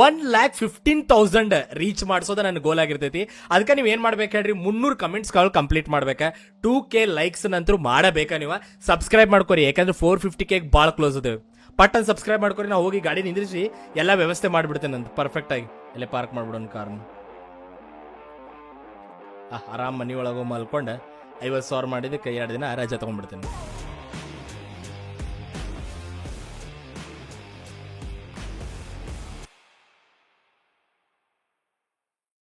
1,15,000 ರೀಚ್ ಮಾಡಿಸೋದ ನನ್ನ ಗೋಲ್ ಆಗಿರ್ತೈತಿ. ಅದಕ್ಕೆ ನೀವ್ ಏನ್ ಮಾಡ್ಬೇಕು ಹೇಳ್ರಿ, 300 ಕಮೆಂಟ್ಸ್ ಗಳು ಕಂಪ್ಲೀಟ್ ಮಾಡ್ಬೇಕ, 2K ಲೈಕ್ಸ್ ನಂತರ ಮಾಡಬೇಕಾ. ನೀವು ಸಬ್ಸ್ಕ್ರೈಬ್ ಮಾಡ್ಕೊರಿ, ಯಾಕಂದ್ರೆ 450K ಬಾಳ ಕ್ಲೋಸ್ ಅದೇವೆ. ಪಟ್ಟನ್ ಸಬ್ಸ್ಕ್ರೈಬ್ ಮಾಡ್ಕೊರಿ. ನಾವು ಹೋಗಿ ಗಾಡಿ ನಿಂದ್ರಿಸಿ ಎಲ್ಲಾ ವ್ಯವಸ್ಥೆ ಮಾಡ್ಬಿಡ್ತೇನೆ ಅಂತ ಪರ್ಫೆಕ್ಟ್ ಆಗಿ. ಇಲ್ಲೇ ಪಾರ್ಕ್ ಮಾಡ್ಬಿಡೋಣ ಕಾರ್ನ. ಆರಾಮ್ ಮನಿ ಒಳಗ ಮಲ್ಕೊಂಡ 50,000 ಮಾಡಿದಕ್ಕೆ 2 ದಿನ ರಜೆ ತಗೊಂಡ್ಬಿಡ್ತೇನೆ.